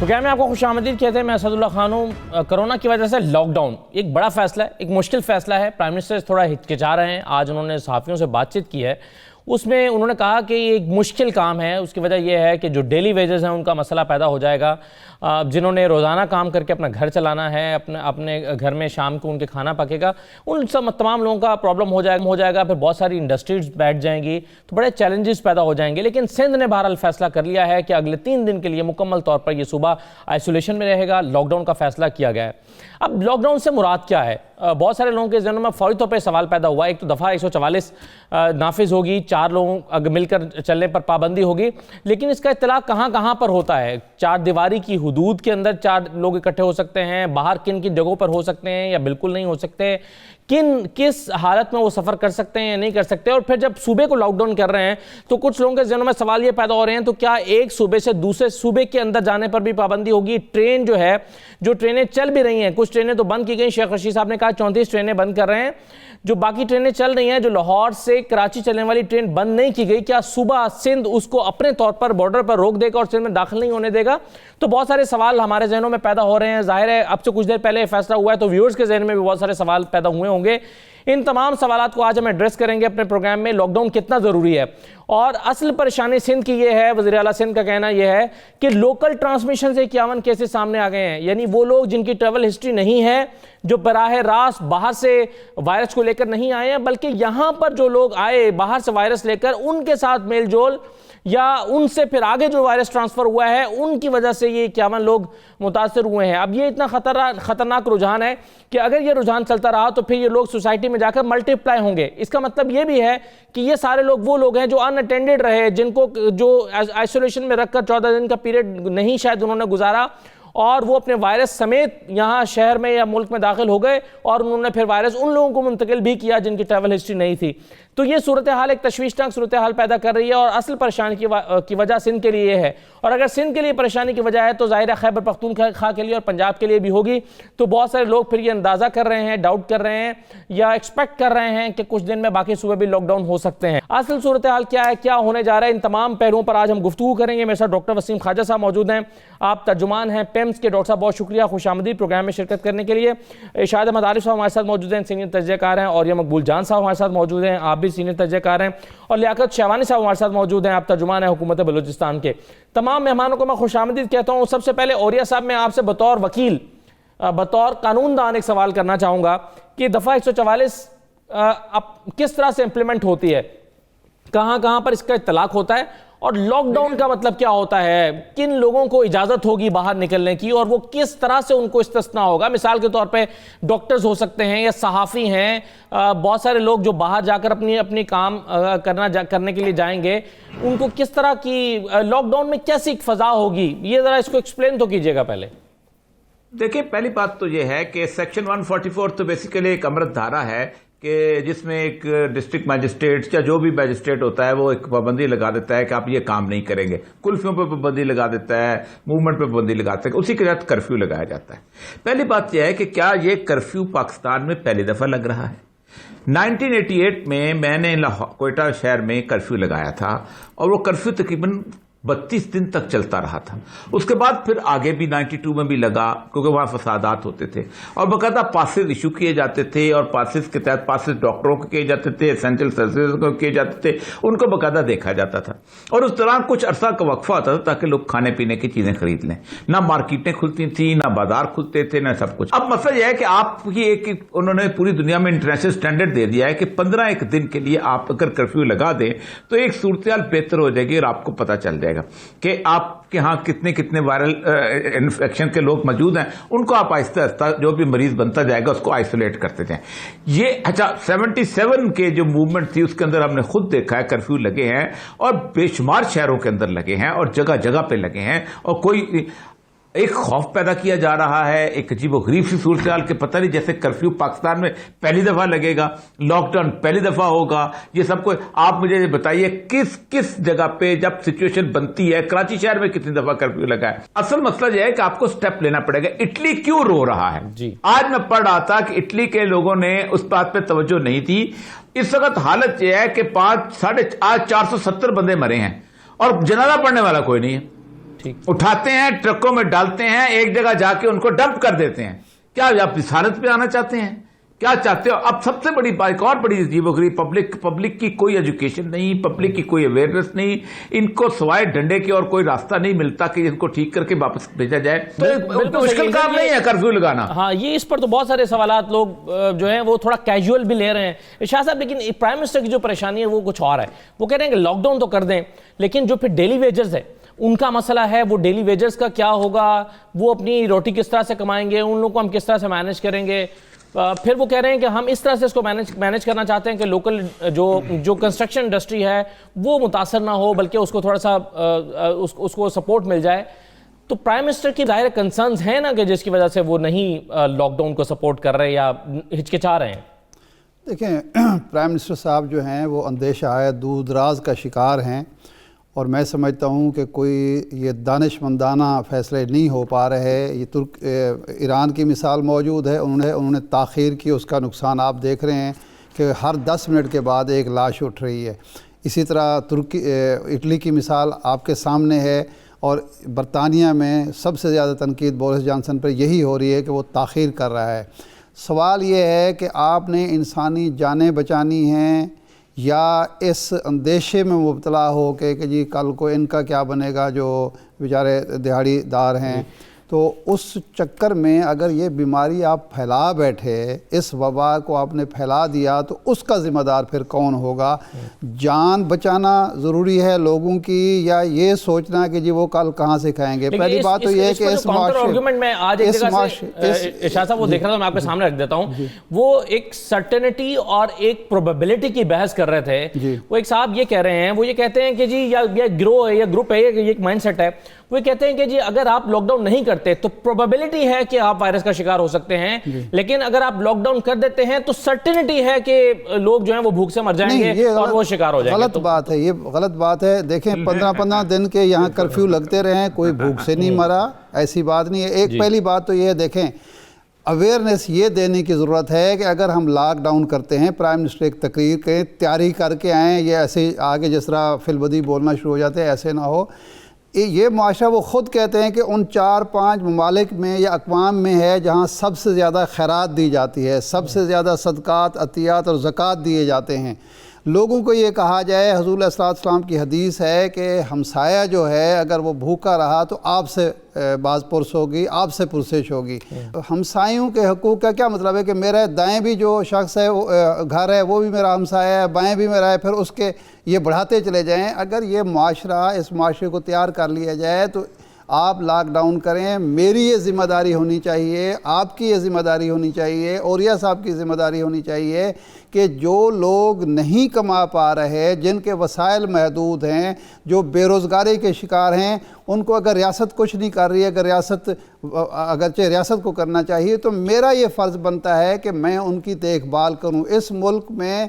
تو میں آپ کو خوش آمدید کہتے ہیں. میں اسد اللہ خان ہوں. کرونا کی وجہ سے لاک ڈاؤن ایک بڑا فیصلہ ہے, ایک مشکل فیصلہ ہے. پرائم منسٹر تھوڑا ہچکچا رہے ہیں. آج انہوں نے صحافیوں سے بات چیت کی ہے, اس میں انہوں نے کہا کہ یہ ایک مشکل کام ہے. اس کی وجہ یہ ہے کہ جو ڈیلی ویجز ہیں ان کا مسئلہ پیدا ہو جائے گا. جنہوں نے روزانہ کام کر کے اپنا گھر چلانا ہے, اپنے گھر میں شام کو ان کے کھانا پکے گا, ان سب تمام لوگوں کا پرابلم ہو جائے گا. پھر بہت ساری انڈسٹریز بیٹھ جائیں گی, تو بڑے چیلنجز پیدا ہو جائیں گے. لیکن سندھ نے بہرحال فیصلہ کر لیا ہے کہ اگلے 3 دن کے لیے مکمل طور پر یہ صوبہ آئسولیشن میں رہے گا. لاک ڈاؤن کا فیصلہ کیا گیا ہے. اب لاک ڈاؤن سے مراد کیا ہے؟ بہت سارے لوگوں کے ذہنوں میں فوری طور پہ سوال پیدا ہوا. ایک تو دفعہ 144 نافذ ہوگی, 4 لوگوں مل کر چلنے پر پابندی ہوگی, لیکن اس کا اطلاق کہاں پر ہوتا ہے؟ 4 دیواری کی حدود کے اندر 4 لوگ اکٹھے ہو سکتے ہیں, باہر کن جگہوں پر ہو سکتے ہیں یا بالکل نہیں ہو سکتے, کس حالت میں وہ سفر کر سکتے ہیں یا نہیں کر سکتے. اور پھر جب صوبے کو لاک ڈاؤن کر رہے ہیں تو کچھ لوگوں کے ذہنوں میں سوال یہ پیدا ہو رہے ہیں, تو کیا ایک صوبے سے دوسرے صوبے کے اندر جانے پر بھی پابندی ہوگی؟ ٹرین جو ٹرینیں چل بھی رہی ہیں, کچھ ٹرینیں تو بند کی گئی. شیخ رشید صاحب نے کہا 34 ٹرینیں بند کر رہے ہیں. جو باقی ٹرینیں چل رہی ہیں, جو لاہور سے کراچی چلنے والی ٹرین بند نہیں کی گئی, کیا صوبہ سندھ اس کو اپنے طور پر بارڈر پر روک دے گا اور سندھ میں داخل نہیں ہونے دے گا؟ تو بہت سارے سوال ہمارے ذہنوں میں پیدا ہو رہے ہیں. ظاہر ہے اب سے کچھ دیر پہلے فیصلہ ہوا ہے تو ویورز کے ذہن میں بھی بہت سارے سوال پیدا ہوئے ہوں گے. ان تمام سوالات کو آج ہم ایڈریس کریں گے اپنے پروگرام میں. لاک ڈاؤن کتنا ضروری ہے اور اصل پریشانی سندھ کی یہ ہے, وزیر اعلیٰ سندھ کا کہنا یہ ہے کہ لوکل ٹرانسمیشن سے 51 کیسز سامنے آ گئے ہیں. یعنی وہ لوگ جن کی ٹریول ہسٹری نہیں ہے, جو براہ راست باہر سے وائرس کو لے کر نہیں آئے ہیں, بلکہ یہاں پر جو لوگ آئے باہر سے وائرس لے کر, ان کے ساتھ میل جول یا ان سے پھر آگے جو وائرس ٹرانسفر ہوا ہے, ان کی وجہ سے یہ 51 لوگ متاثر ہوئے ہیں. اب یہ اتنا خطرناک رجحان ہے کہ اگر یہ رجحان چلتا رہا تو پھر یہ لوگ سوسائٹی میں جا کر ملٹی پلائی ہوں گے. اس کا مطلب یہ بھی ہے کہ یہ سارے لوگ وہ لوگ ہیں جو ان اٹینڈڈ رہے, جن کو جو آئسولیشن میں رکھ کر 14 دن کا پیریڈ نہیں شاید انہوں نے گزارا, اور وہ اپنے وائرس سمیت یہاں شہر میں یا ملک میں داخل ہو گئے, اور انہوں نے پھر وائرس ان لوگوں کو منتقل بھی کیا جن کی ٹریول ہسٹری نہیں تھی. تو یہ صورتحال ایک تشویشناک صورتحال پیدا کر رہی ہے, اور اصل پریشانی کی وجہ سندھ کے لیے یہ ہے. اور اگر سندھ کے لیے پریشانی کی وجہ ہے تو ظاہر ہے خیبر پختونخوا کے لیے اور پنجاب کے لیے بھی ہوگی. تو بہت سارے لوگ پھر یہ اندازہ کر رہے ہیں, ڈاؤٹ کر رہے ہیں یا ایکسپیکٹ کر رہے ہیں کہ کچھ دن میں باقی صوبے بھی لاک ڈاؤن ہو سکتے ہیں. اصل صورتحال کیا ہے, کیا ہونے جا رہا ہے, ان تمام پہلوؤں پر آج ہم گفتگو کریں گے. میرے ساتھ ڈاکٹر وسیم خواجہ صاحب موجود ہیں, آپ ترجمان ہیں پیمز کے. ڈاکٹر صاحب بہت شکریہ خوش آمدید پروگرام میں شرکت کرنے کے لیے. ارشاد احمد عارف صاحب ہمارے ساتھ موجود ہیں, سینئر تجزیہ کار ہیں. اور یہ مقبول جان صاحب ہمارے ساتھ موجود ہیں, آپ بھی سینئر تجزیہ کار ہیں. اور لیاقت شہوانی صاحب ہمارے ساتھ موجود ہیں, آپ ترجمان ہیں حکومت بلوچستان کے. تمام مہمانوں کو میں خوش آمدید کہتا ہوں. سب سے پہلے اوریہ صاحب, میں آپ سے بطور وکیل, بطور قانون دان ایک سوال کرنا چاہوں گا کہ دفعہ 144 کس طرح سے امپلیمنٹ ہوتی ہے, کہاں پر اس کا اطلاق ہوتا ہے, اور لاک ڈاؤن کا مطلب کیا ہوتا ہے, کن لوگوں کو اجازت ہوگی باہر نکلنے کی, اور وہ کس طرح سے ان کو استثناء ہوگا؟ مثال کے طور پہ ڈاکٹرز ہو سکتے ہیں یا صحافی ہیں, بہت سارے لوگ جو باہر جا کر اپنی کام کرنے کے لیے جائیں گے, ان کو کس طرح کی لاک ڈاؤن میں کیسی ایک فضا ہوگی, یہ ذرا اس کو ایکسپلین تو کیجئے گا پہلے. دیکھیں, پہلی بات تو یہ ہے کہ سیکشن 144 تو بیسیکلی ایک امرت دھارا ہے کہ جس میں ایک ڈسٹرکٹ میجسٹریٹ یا جو بھی میجسٹریٹ ہوتا ہے وہ ایک پابندی لگا دیتا ہے کہ آپ یہ کام نہیں کریں گے. کلفیوں پہ پابندی لگا دیتا ہے, موومنٹ پہ پابندی لگاتا ہے, اسی کے تحت کرفیو لگایا جاتا ہے. پہلی بات یہ ہے کہ کیا یہ کرفیو پاکستان میں پہلی دفعہ لگ رہا ہے؟ 1988 میں نے کوئٹہ شہر میں کرفیو لگایا تھا, اور وہ کرفیو تقریباً 32 دن تک چلتا رہا تھا. اس کے بعد پھر آگے بھی 92 میں بھی لگا, کیونکہ وہاں فسادات ہوتے تھے, اور باقاعدہ پاسز ایشو کیے جاتے تھے, اور پاسز کے تحت پاسز ڈاکٹروں کو کیے جاتے تھے, اسینشل سروسز کو کیے جاتے تھے, ان کو باقاعدہ دیکھا جاتا تھا. اور اس دوران کچھ عرصہ کا وقفہ ہوتا تھا تاکہ لوگ کھانے پینے کی چیزیں خرید لیں. نہ مارکیٹیں کھلتی تھیں, نہ بازار کھلتے تھے, نہ سب کچھ. اب مسئلہ یہ ہے کہ آپ کی ایک انہوں نے پوری دنیا میں انٹرنیشنل سٹینڈرڈ دے دیا ہے کہ 15 دن کے لیے آپ اگر کرفیو لگا دیں تو ایک صورتحال بہتر ہو جائے گی, اور آپ کو پتہ چل جائے گا کہ آپ کے ہاں کتنے وائرل انفیکشن کے لوگ موجود ہیں. ان کو آپ آہستہ آہستہ جو بھی مریض بنتا جائے گا اس کو آئسولیٹ کرتے جائیں. یہ 77 کے جو موومنٹ تھی اس کے اندر ہم نے خود دیکھا ہے کرفیو لگے ہیں, اور بے شمار شہروں کے اندر لگے ہیں, اور جگہ جگہ پہ لگے ہیں, اور کوئی ایک خوف پیدا کیا جا رہا ہے, ایک عجیب و غریب سی صورتحال کہ پتہ نہیں جیسے کرفیو پاکستان میں پہلی دفعہ لگے گا, لاک ڈاؤن پہلی دفعہ ہوگا. یہ سب کو آپ مجھے یہ بتائیے کس جگہ پہ جب سچویشن بنتی ہے, کراچی شہر میں کتنی دفعہ کرفیو لگا ہے. اصل مسئلہ یہ ہے کہ آپ کو سٹیپ لینا پڑے گا. اٹلی کیوں رو رہا ہے جی, آج میں پڑھ رہا تھا کہ اٹلی کے لوگوں نے اس بات پہ توجہ نہیں تھی. اس وقت حالت یہ ہے کہ 470 بندے مرے ہیں, اور جنازہ پڑھنے والا کوئی نہیں ہے. اٹھاتے ہیں, ٹرکوں میں ڈالتے ہیں, ایک جگہ جا کے ان کو ڈمپ کر دیتے ہیں. کیا آپ اس حالت پہ آنا چاہتے ہیں؟ کیا چاہتے ہو؟ اب سب سے بڑی بات, ایک اور بڑی عجیب و غریب, پبلک کی کوئی ایجوکیشن نہیں, پبلک کی کوئی اویئرنیس نہیں, ان کو سوائے ڈنڈے کے اور کوئی راستہ نہیں ملتا کہ ان کو ٹھیک کر کے واپس بھیجا جائے. تو مشکل کام نہیں ہے کرفیو لگانا. ہاں, یہ اس پر تو بہت سارے سوالات لوگ جو ہیں وہ تھوڑا کیجول بھی لے رہے ہیں شاہ صاحب, لیکن پرائم منسٹر کی جو پریشانی ہے وہ کچھ اور ہے. وہ کہہ رہے ہیں کہ لاک ڈاؤن تو کر دیں, لیکن جو پھر ڈیلی ویجز ہے ان کا مسئلہ ہے, وہ ڈیلی ویجز کا کیا ہوگا, وہ اپنی روٹی کس طرح سے کمائیں گے, ان لوگوں کو ہم کس طرح سے مینیج کریں گے. پھر وہ کہہ رہے ہیں کہ ہم اس طرح سے اس کو مینیج کرنا چاہتے ہیں کہ لوکل جو کنسٹرکشن انڈسٹری ہے وہ متاثر نہ ہو, بلکہ اس کو تھوڑا سا اس کو سپورٹ مل جائے. تو پرائم منسٹر کی ظاہر کنسرنز ہیں نا کہ جس کی وجہ سے وہ نہیں لاک ڈاؤن کو سپورٹ کر رہے یا ہچکچا رہے ہیں. دیکھیں, پرائم منسٹر صاحب جو ہیں وہ اندیشہ ہے, دور دراز کا شکار ہیں, اور میں سمجھتا ہوں کہ کوئی یہ دانش مندانہ فیصلے نہیں ہو پا رہے. یہ ایران کی مثال موجود ہے, انہوں نے تاخیر کی, اس کا نقصان آپ دیکھ رہے ہیں کہ ہر 10 منٹ کے بعد ایک لاش اٹھ رہی ہے. اسی طرح اٹلی کی مثال آپ کے سامنے ہے, اور برطانیہ میں سب سے زیادہ تنقید بورس جانسن پر یہی ہو رہی ہے کہ وہ تاخیر کر رہا ہے. سوال یہ ہے کہ آپ نے انسانی جانیں بچانی ہیں یا اس اندیشے میں مبتلا ہو کہ جی کل کو ان کا کیا بنے گا جو بیچارے دہاڑی دار ہیں. تو اس چکر میں اگر یہ بیماری آپ پھیلا بیٹھے, اس وبا کو آپ نے پھیلا دیا, تو اس کا ذمہ دار پھر کون ہوگا؟ جان بچانا ضروری ہے لوگوں کی, یا یہ سوچنا کہ جی وہ کل کہاں سے کھائیں گے؟ پہلی بات تو یہ ہے کہ اس آرگومنٹ میں آج ایک جگہ سے شاہ صاحب وہ دیکھ رہا تھا, میں آپ کے سامنے رکھ دیتا ہوں. وہ ایک سرٹنٹی اور ایک پروبیبلٹی کی بحث کر رہے تھے. وہ ایک صاحب یہ کہہ رہے ہیں, وہ یہ کہتے ہیں کہ جی یہ گروہ ہے, یہ گروپ ہے, یہ ایک مائنڈ سیٹ ہے. وہ کہتے ہیں کہ جی اگر آپ لاک ڈاؤن نہیں کرتے تو پروبیبلٹی ہے کہ آپ وائرس کا شکار ہو سکتے ہیں, لیکن اگر آپ لاک ڈاؤن کر دیتے ہیں تو سرٹنٹی ہے کہ لوگ جو ہیں وہ بھوک سے مر جائیں گے اور وہ شکار ہو جائیں گے. غلط بات ہے, یہ غلط بات ہے. دیکھیں 15 دن کے یہاں کرفیو لگتے رہے, کوئی بھوک سے نہیں مرا, ایسی بات نہیں ہے. ایک پہلی بات تو یہ ہے, دیکھیں اویئرنیس یہ دینے کی ضرورت ہے کہ اگر ہم لاک ڈاؤن کرتے ہیں, پرائم منسٹر ایک تقریر کریں, تیاری کر کے آئیں, یہ ایسے آگے جس طرح فی البدی بولنا شروع ہو جاتے ہیں, ایسے نہ ہو. یہ معاشرہ وہ خود کہتے ہیں کہ ان 4-5 ممالک میں یا اقوام میں ہے جہاں سب سے زیادہ خیرات دی جاتی ہے, سب سے زیادہ صدقات, عطیات اور زکوٰۃ دیے جاتے ہیں. لوگوں کو یہ کہا جائے, حضور علیہ السلام کی حدیث ہے کہ ہمسایہ جو ہے اگر وہ بھوکا رہا تو آپ سے باز پرس ہوگی, آپ سے پرسش ہوگی. ہمسایوں کے حقوق کا کیا مطلب ہے کہ میرا دائیں بھی جو شخص ہے گھر ہے وہ بھی میرا ہمسایہ ہے, بائیں بھی میرا ہے, پھر اس کے یہ بڑھاتے چلے جائیں. اگر یہ معاشرہ, اس معاشرے کو تیار کر لیا جائے تو آپ لاک ڈاؤن کریں, میری یہ ذمہ داری ہونی چاہیے, آپ کی یہ ذمہ داری ہونی چاہیے, اوریا صاحب کی ذمہ داری ہونی چاہیے کہ جو لوگ نہیں کما پا رہے, جن کے وسائل محدود ہیں, جو بے روزگاری کے شکار ہیں, ان کو اگر ریاست کچھ نہیں کر رہی ہے, اگرچہ ریاست کو کرنا چاہیے, تو میرا یہ فرض بنتا ہے کہ میں ان کی دیکھ بھال کروں. اس ملک میں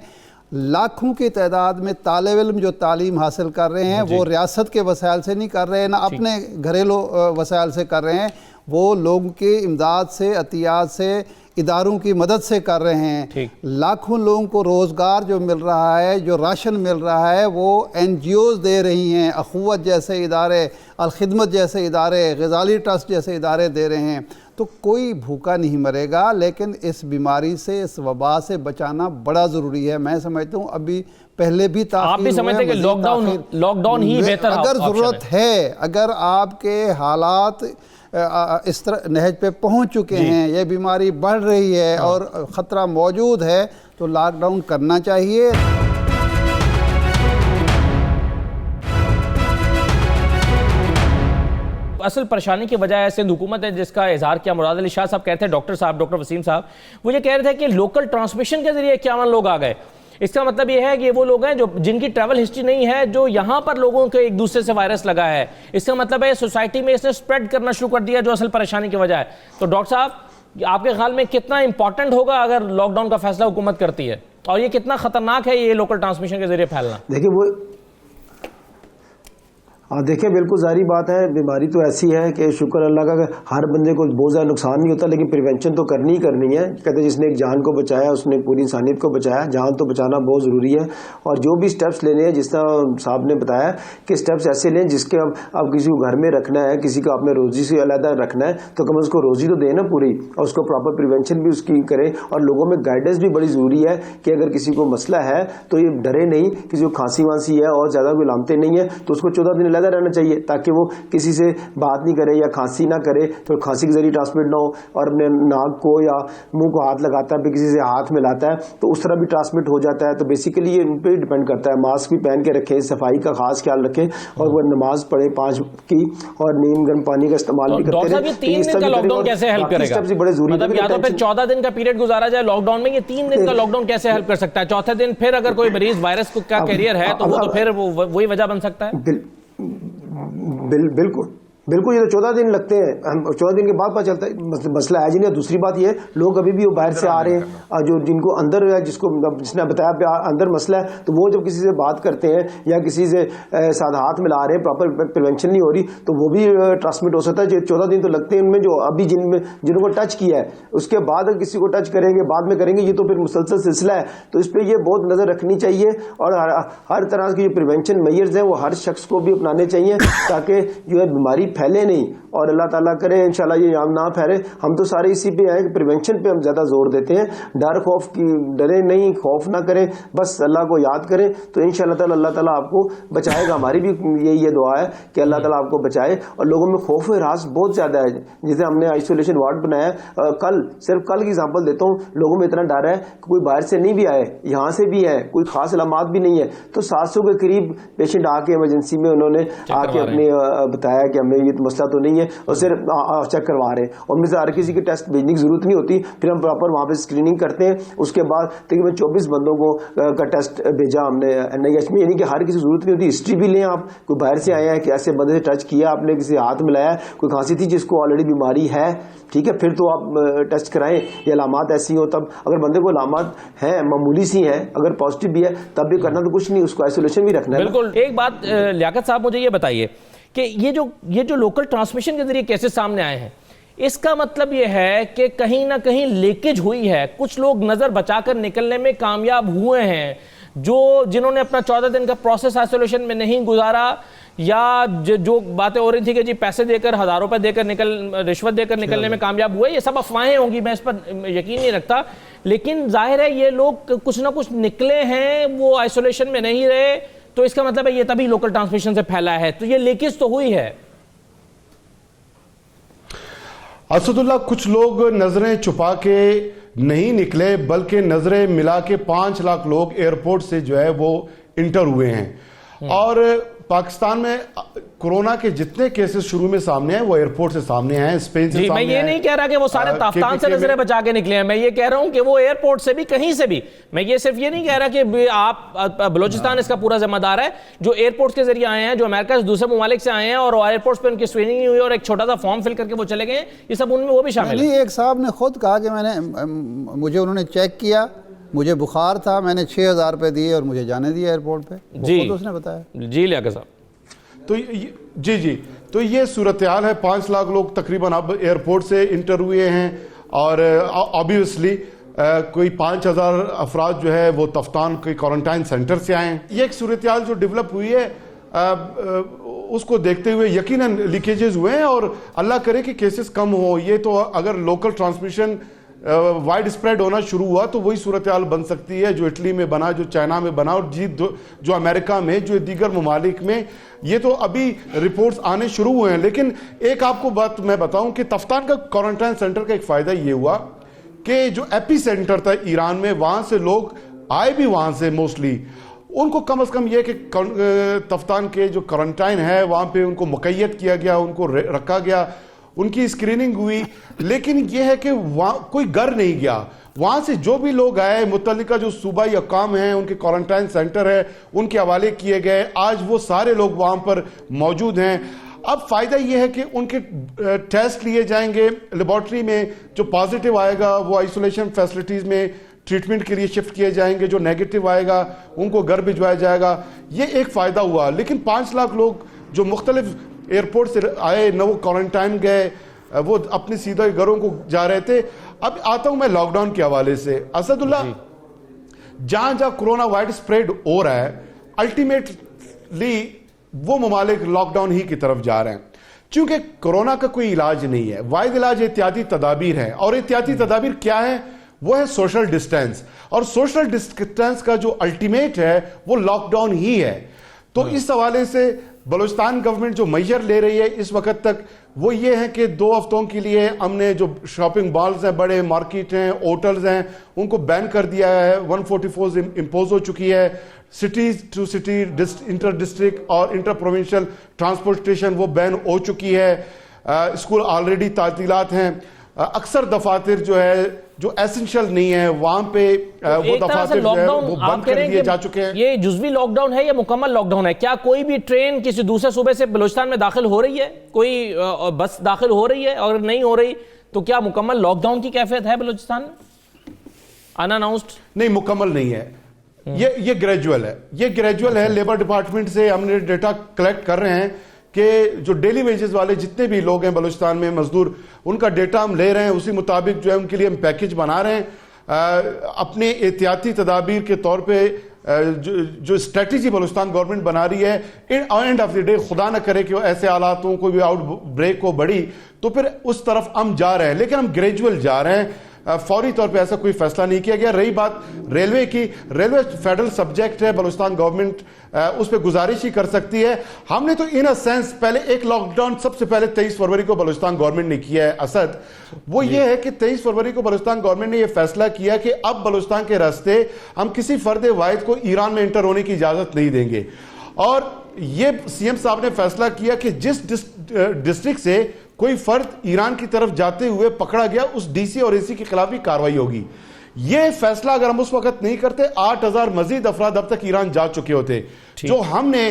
لاکھوں کی تعداد میں طالب علم جو تعلیم حاصل کر رہے ہیں وہ ریاست کے وسائل سے نہیں کر رہے, نہ اپنے گھریلو وسائل سے کر رہے ہیں, وہ لوگوں کی امداد سے, عطیات سے, اداروں کی مدد سے کر رہے ہیں. لاکھوں لوگوں کو روزگار جو مل رہا ہے, جو راشن مل رہا ہے, وہ NGOs دے رہی ہیں, اخوت جیسے ادارے, الخدمت جیسے ادارے, غزالی ٹرسٹ جیسے ادارے دے رہے ہیں. تو کوئی بھوکا نہیں مرے گا, لیکن اس بیماری سے, اس وبا سے بچانا بڑا ضروری ہے. میں سمجھتا ہوں ابھی پہلے بھی تاخیر, آپ بھی سمجھتے ہیں کہ لاک ڈاؤن ہی بہتر اگر ضرورت ہے, اگر آپ کے حالات اس طرح نہج پہ پہنچ چکے ہیں, یہ بیماری بڑھ رہی ہے اور خطرہ موجود ہے, تو لاک ڈاؤن کرنا چاہیے. اصل پریشانی کی وجہ ہے سندھ حکومت ہے جس کا اظہار کیا مراد علی شاہ صاحب کہتے ہیں, ڈاکٹر وسیم صاحب وہ یہ کہہ رہے تھے کہ لوکل ٹرانسمیشن کے ذریعے 51 لوگ آ گئے. اس کا مطلب یہ ہے کہ وہ لوگ ہیں جن کی ٹریول ہسٹری نہیں ہے, جو یہاں پر لوگوں کے ایک دوسرے سے وائرس لگا ہے. اس کا مطلب ہے سوسائٹی میں اس نے سپریڈ کرنا شروع کر دیا, جو اصل پریشانی کی وجہ ہے. تو ڈاکٹر صاحب آپ کے خیال میں کتنا امپورٹنٹ ہوگا اگر لاک ڈاؤن کا فیصلہ حکومت کرتی ہے, اور یہ کتنا خطرناک ہے یہ لوکل ٹرانسمیشن کے ذریعے پھیلنا؟ دیکھیں وہ ہاں دیکھیں بالکل ظاہری بات ہے, بیماری تو ایسی ہے کہ شکر اللہ کا کہ ہر بندے کو بہت زیادہ نقصان نہیں ہوتا, لیکن پریونشن تو کرنی ہی کرنی ہے. کہتے ہیں جس نے ایک جان کو بچایا اس نے پوری انسانیت کو بچایا. جان تو بچانا بہت ضروری ہے, اور جو بھی سٹیپس لینے ہیں جس طرح صاحب نے بتایا کہ سٹیپس ایسے لیں جس کے اب کسی کو گھر میں رکھنا ہے, کسی کو آپ نے روزی سے علیحدہ رکھنا ہے, تو کم از کو روزی تو دے نا پوری, اور اس کو پراپر پریونشن بھی اس کی کرے. اور لوگوں میں گائیڈنس بھی بڑی ضروری ہے کہ اگر کسی کو مسئلہ ہے تو یہ ڈرے نہیں. کسی کو کھانسی وانسی ہے اور زیادہ کوئی علامتیں نہیں ہے تو اس کو 14 دن علیحدہ رہنا چاہیے, تاکہ وہ کسی سے بات نہیں کرے یا کھانسی نہ کرے تو کھانسی کے ذریعے ٹرانسمٹ نہ ہو, اور اپنے ناک کو یا منہ کو ہاتھ لگاتا ہے پھر کسی سے ہاتھ ملاتا ہے تو اس طرح بھی ٹرانسمٹ ہو جاتا ہے. تو بیسیکلی یہ ان پہ ڈیپینڈ کرتا ہے. ماسک بھی پہن کے رکھیں, صفائی کا خاص خیال رکھیں, اور وہ نماز پڑھیں 5 کی, اور نیم گرم پانی کا استعمال بھی کرتے رہیں. یہ 3 دن کا لاک ڈاؤن کیسے ہیلپ کرے گا؟ مطلب یا تو پھر 14 دن کا پیریڈ گزارا جائے لاک ڈاؤن میں, یہ 3 دن کا لاک ڈاؤن کیسے ہیلپ کر سکتا ہے؟ چوتھے دن پھر اگر کوئی مریض وائرس کا کیریئر ہے تو وہ تو پھر وہی وجہ بن سکتا ہے. بالکل یہ تو 14 دن لگتے ہیں, 14 دن کے بعد پتہ چلتا ہے مسئلہ ہے جی نہیں. دوسری بات یہ لوگ ابھی بھی وہ باہر سے آ رہے ہیں, جو جن کو اندر ہے, جس نے بتایا اندر مسئلہ ہے, تو وہ جب کسی سے بات کرتے ہیں یا کسی سے ساتھ ہاتھ ملا رہے ہیں, پراپر پریونشن نہیں ہو رہی, تو وہ بھی ٹرانسمٹ ہو سکتا ہے. 14 دن تو لگتے ہیں ان میں جو ابھی جنہوں کو ٹچ کیا ہے. اس کے بعد اگر کسی کو ٹچ کریں گے بعد میں کریں گے, یہ تو پھر مسلسل سلسلہ ہے. تو اس پہ یہ بہت نظر رکھنی چاہیے, اور ہر طرح کی جو پریونشن میئرز ہیں وہ ہر شخص کو بھی اپنانے چاہیے, تاکہ جو ہے بیماری پھیلے نہیں. اور اللہ تعالیٰ کرے انشاءاللہ یہ عام نہ پھیلے. ہم تو سارے اسی پہ ہیں کہ پریونشن پہ ہم زیادہ زور دیتے ہیں. ڈر خوف کی ڈرے نہیں, خوف نہ کریں, بس اللہ کو یاد کریں تو انشاءاللہ تعالیٰ اللہ تعالیٰ آپ کو بچائے گا. ہماری بھی یہی دعا ہے کہ اللہ تعالیٰ آپ کو بچائے. اور لوگوں میں خوف و ہراس بہت زیادہ ہے. جیسے ہم نے آئسولیشن وارڈ بنایا, صرف کل کی ایگزامپل دیتا ہوں, لوگوں میں اتنا ڈر ہے کہ کوئی باہر سے نہیں بھی آئے, یہاں سے بھی ہے, کوئی خاص علامات بھی نہیں ہے, تو 700 کے قریب پیشنٹ آ کے ایمرجنسی میں انہوں نے آ کے اپنے بتایا کہ ہمیں یہ مسئلہ تو نہیں ہے, اور صرف چیک کروا رہے ہیں. اور مجھے ہر کسی کے ٹیسٹ بھیجنے کی ضرورت نہیں ہوتی. پھر ہم پراپر وہاں پہ اسکریننگ کرتے ہیں. اس کے بعد تقریباً 24 بندوں کو کا ٹیسٹ بھیجا ہم نے NIH میں. یعنی کہ ہر کسی ضرورت نہیں ہوتی. ہسٹری بھی لیں آپ, کوئی باہر سے آئے ہیں کہ ایسے بندے سے ٹچ کیا آپ نے, کسی ہاتھ ملایا, کوئی کھانسی تھی جس کو آلریڈی بیماری ہے, ٹھیک ہے, پھر تو آپ ٹیسٹ کرائیں. یہ علامات ایسی ہو تب, اگر بندے کو علامات ہیں معمولی سی ہیں, اگر پازیٹیو بھی ہے تب بھی کرنا تو کچھ نہیں, اس کو آئسولیشن بھی رکھنا ہے. بالکل. ایک بات لیاقت صاحب مجھے یہ بتائیے کہ یہ جو لوکل ٹرانسمیشن کے ذریعے کیسز سامنے آئے ہیں, اس کا مطلب یہ ہے کہ کہیں نہ کہیں لیکیج ہوئی ہے. کچھ لوگ نظر بچا کر نکلنے میں کامیاب ہوئے ہیں, جنہوں نے اپنا 14 دن کا پروسیس آئسولیشن میں نہیں گزارا, یا جو باتیں ہو رہی تھی کہ جی پیسے دے کر, 1000 روپے دے کر رشوت دے کر نکلنے میں کامیاب ہوئے. یہ سب افواہیں ہوں گی, میں اس پر یقین نہیں رکھتا, لیکن ظاہر ہے یہ لوگ کچھ نہ کچھ نکلے ہیں, وہ آئسولیشن میں نہیں رہے, تو اس کا مطلب ہے یہ تبھی لوکل ٹرانسمیشن سے پھیلا ہے. تو یہ لیکیج تو ہوئی ہے. اسد اللہ, کچھ لوگ نظریں چھپا کے نہیں نکلے بلکہ نظریں ملا کے 5 لاکھ لوگ ایئرپورٹ سے جو ہے وہ انٹر ہوئے ہیں. اور پاکستان میں کورونا کے جتنے کیسز شروع میں سامنے ہیں وہ ایئرپورٹ سے سامنے ہیں, اسپین سے سامنے ہیں. میں یہ نہیں کہہ رہا کہ وہ سارے تافتان سے نظریں بچا کے نکلے ہیں, میں یہ کہہ رہا ہوں کہ وہ ایئرپورٹ سے بھی کہیں سے بھی. میں یہ صرف یہ نہیں کہہ رہا کہ آپ بلوچستان اس کا پورا ذمہ دار ہے. جو ایئرپورٹ کے ذریعے آئے ہیں, جو امریکہ سے دوسرے ممالک سے آئے ہیں اور ایئرپورٹ پہ ان کی اسکریننگ نہیں ہوئی اور ایک چھوٹا سا فارم فل کر کے وہ چلے گئے, یہ سب ان میں وہ بھی شامل ہے. ایک صاحب نے خود کہا کہ مجھے انہوں نے چیک کیا, مجھے بخار تھا, میں نے 6000 روپے دیے اور مجھے جانے دیا ایئرپورٹ پہ. جی اس نے بتایا. جی لیاقت صاحب, تو یہ صورتحال ہے. 5 لاکھ لوگ تقریباً اب ایئرپورٹ سے انٹر ہوئے ہیں, اور آبویسلی کوئی 5000 افراد جو ہے وہ تفتان کے کوارنٹائن سینٹر سے آئے ہیں. یہ ایک صورتحال جو ڈیولپ ہوئی ہے, اس کو دیکھتے ہوئے یقیناً لیکیجز ہوئے ہیں, اور اللہ کرے کہ کیسز کم ہو. یہ تو اگر لوکل ٹرانسمیشن وائڈ اسپریڈ ہونا شروع ہوا تو وہی صورتحال بن سکتی ہے جو اٹلی میں بنا, جو چائنا میں بنا, اور جو امریکہ میں, جو دیگر ممالک میں. یہ تو ابھی رپورٹس آنے شروع ہوئے ہیں. لیکن ایک آپ کو بات میں بتاؤں کہ تفتان کا کوارنٹائن سینٹر کا ایک فائدہ یہ ہوا کہ جو ایپی سینٹر تھا ایران میں, وہاں سے لوگ آئے بھی وہاں سے موسٹلی, ان کو کم از کم یہ کہ تفتان کے جو کوارنٹائن ہے وہاں پہ ان کو مقید کیا گیا, ان کو رکھا گیا, ان کی اسکریننگ ہوئی. لیکن یہ ہے کہ وہاں کوئی گھر نہیں گیا. وہاں سے جو بھی لوگ آئے, متعلقہ جو صوبائی حکام ہیں, ان کے کوارنٹائن سینٹر ہے, ان کے حوالے کیے گئے. آج وہ سارے لوگ وہاں پر موجود ہیں. اب فائدہ یہ ہے کہ ان کے ٹیسٹ لیے جائیں گے لیبارٹری میں, جو پازیٹیو آئے گا وہ آئسولیشن فیسلٹیز میں ٹریٹمنٹ کے لیے شفٹ کیے جائیں گے, جو نیگیٹو آئے گا ان کو گھر بھجوایا جائے گا. یہ ایک فائدہ ہوا. لیکن 5 لاکھ لوگ جو مختلف ایئرپورٹ سے آئے نہ وہ کوارنٹائن گئے, وہ اپنے سیدھے گھروں کو جا رہے تھے. اب آتا ہوں میں لاک ڈاؤن کے حوالے سے. اسد اللہ, جہاں جہاں کرونا وائرس اسپریڈ ہو رہا ہے, الٹیمیٹلی وہ ممالک لاک ڈاؤن ہی کی طرف جا رہے ہیں, چونکہ کورونا کا کوئی علاج نہیں ہے. واحد علاج احتیاطی تدابیر ہے, اور احتیاطی تدابیر کیا ہے؟ وہ ہے سوشل ڈسٹینس, اور سوشل ڈسٹینس کا جو الٹیمیٹ ہے وہ لاک ڈاؤن ہی ہے. تو اس حوالے سے بلوچستان گورنمنٹ جو میجر لے رہی ہے اس وقت تک وہ یہ ہے کہ 2 ہفتوں کے لیے ہم نے جو شاپنگ مالز ہیں, بڑے مارکیٹ ہیں, ہوٹلز ہیں, ان کو بین کر دیا ہے. 144 امپوز ہو چکی ہے. Cities to city, inter district اور انٹر پروونشل ٹرانسپورٹیشن وہ بین ہو چکی ہے. اسکول آلریڈی تعطیلات ہیں. اکثر دفاتر جو ہے جو ایسنشل نہیں ہے وہاں پہ وہ دفاتر جو ہے وہ بند کر دیے جا چکے ہیں. یہ جزوی لاک ڈاؤن ہے یا مکمل لاک ڈاؤن ہے؟ کیا کوئی بھی ٹرین کسی دوسرے صوبے سے بلوچستان میں داخل ہو رہی ہے؟ کوئی بس داخل ہو رہی ہے؟ اگر نہیں ہو رہی تو کیا مکمل لاک ڈاؤن کی کیفیت ہے بلوچستان میں ان اناؤنسڈ؟ نہیں, مکمل نہیں ہے. یہ گریجول ہے, یہ گریجول ہے. لیبر ڈپارٹمنٹ سے ہم نے ڈیٹا کلیکٹ کر رہے ہیں کہ جو ڈیلی ویجز والے جتنے بھی لوگ ہیں بلوچستان میں مزدور, ان کا ڈیٹا ہم لے رہے ہیں. اسی مطابق جو ہے ان کے لیے ہم پیکج بنا رہے ہیں. اپنے احتیاطی تدابیر کے طور پہ جو اسٹریٹجی بلوچستان گورنمنٹ بنا رہی ہے, اینڈ آف دی ڈے خدا نہ کرے کہ ایسے حالات ہوں, کوئی بھی آؤٹ بریک ہو بڑی, تو پھر اس طرف ہم جا رہے ہیں. لیکن ہم گریجول جا رہے ہیں, فوری طور پہ ایسا کوئی فیصلہ نہیں کیا گیا. رہی بات ریلوے کی, ریلوے فیڈرل سبجیکٹ ہے, بلوچستان گورنمنٹ اس پہ گزارش ہی کر سکتی ہے. ہم نے تو ان سینس پہلے ایک لاک ڈاؤن سب سے پہلے 23 فروری کو بلوچستان گورنمنٹ نے کیا ہے. اسد, وہ یہ ہے کہ 23 فروری کو بلوچستان گورنمنٹ نے یہ فیصلہ کیا کہ اب بلوچستان کے راستے ہم کسی فرد واحد کو ایران میں انٹر ہونے کی اجازت نہیں دیں گے. اور یہ سی ایم صاحب نے فیصلہ کیا کہ جس ڈسٹرکٹ سے کوئی فرد ایران کی طرف جاتے ہوئے پکڑا گیا, اس ڈی سی اور اے سی کے خلاف بھی کاروائی ہوگی. یہ فیصلہ اگر ہم اس وقت نہیں کرتے 8000 مزید افراد اب تک ایران جا چکے ہوتے. جو ہم نے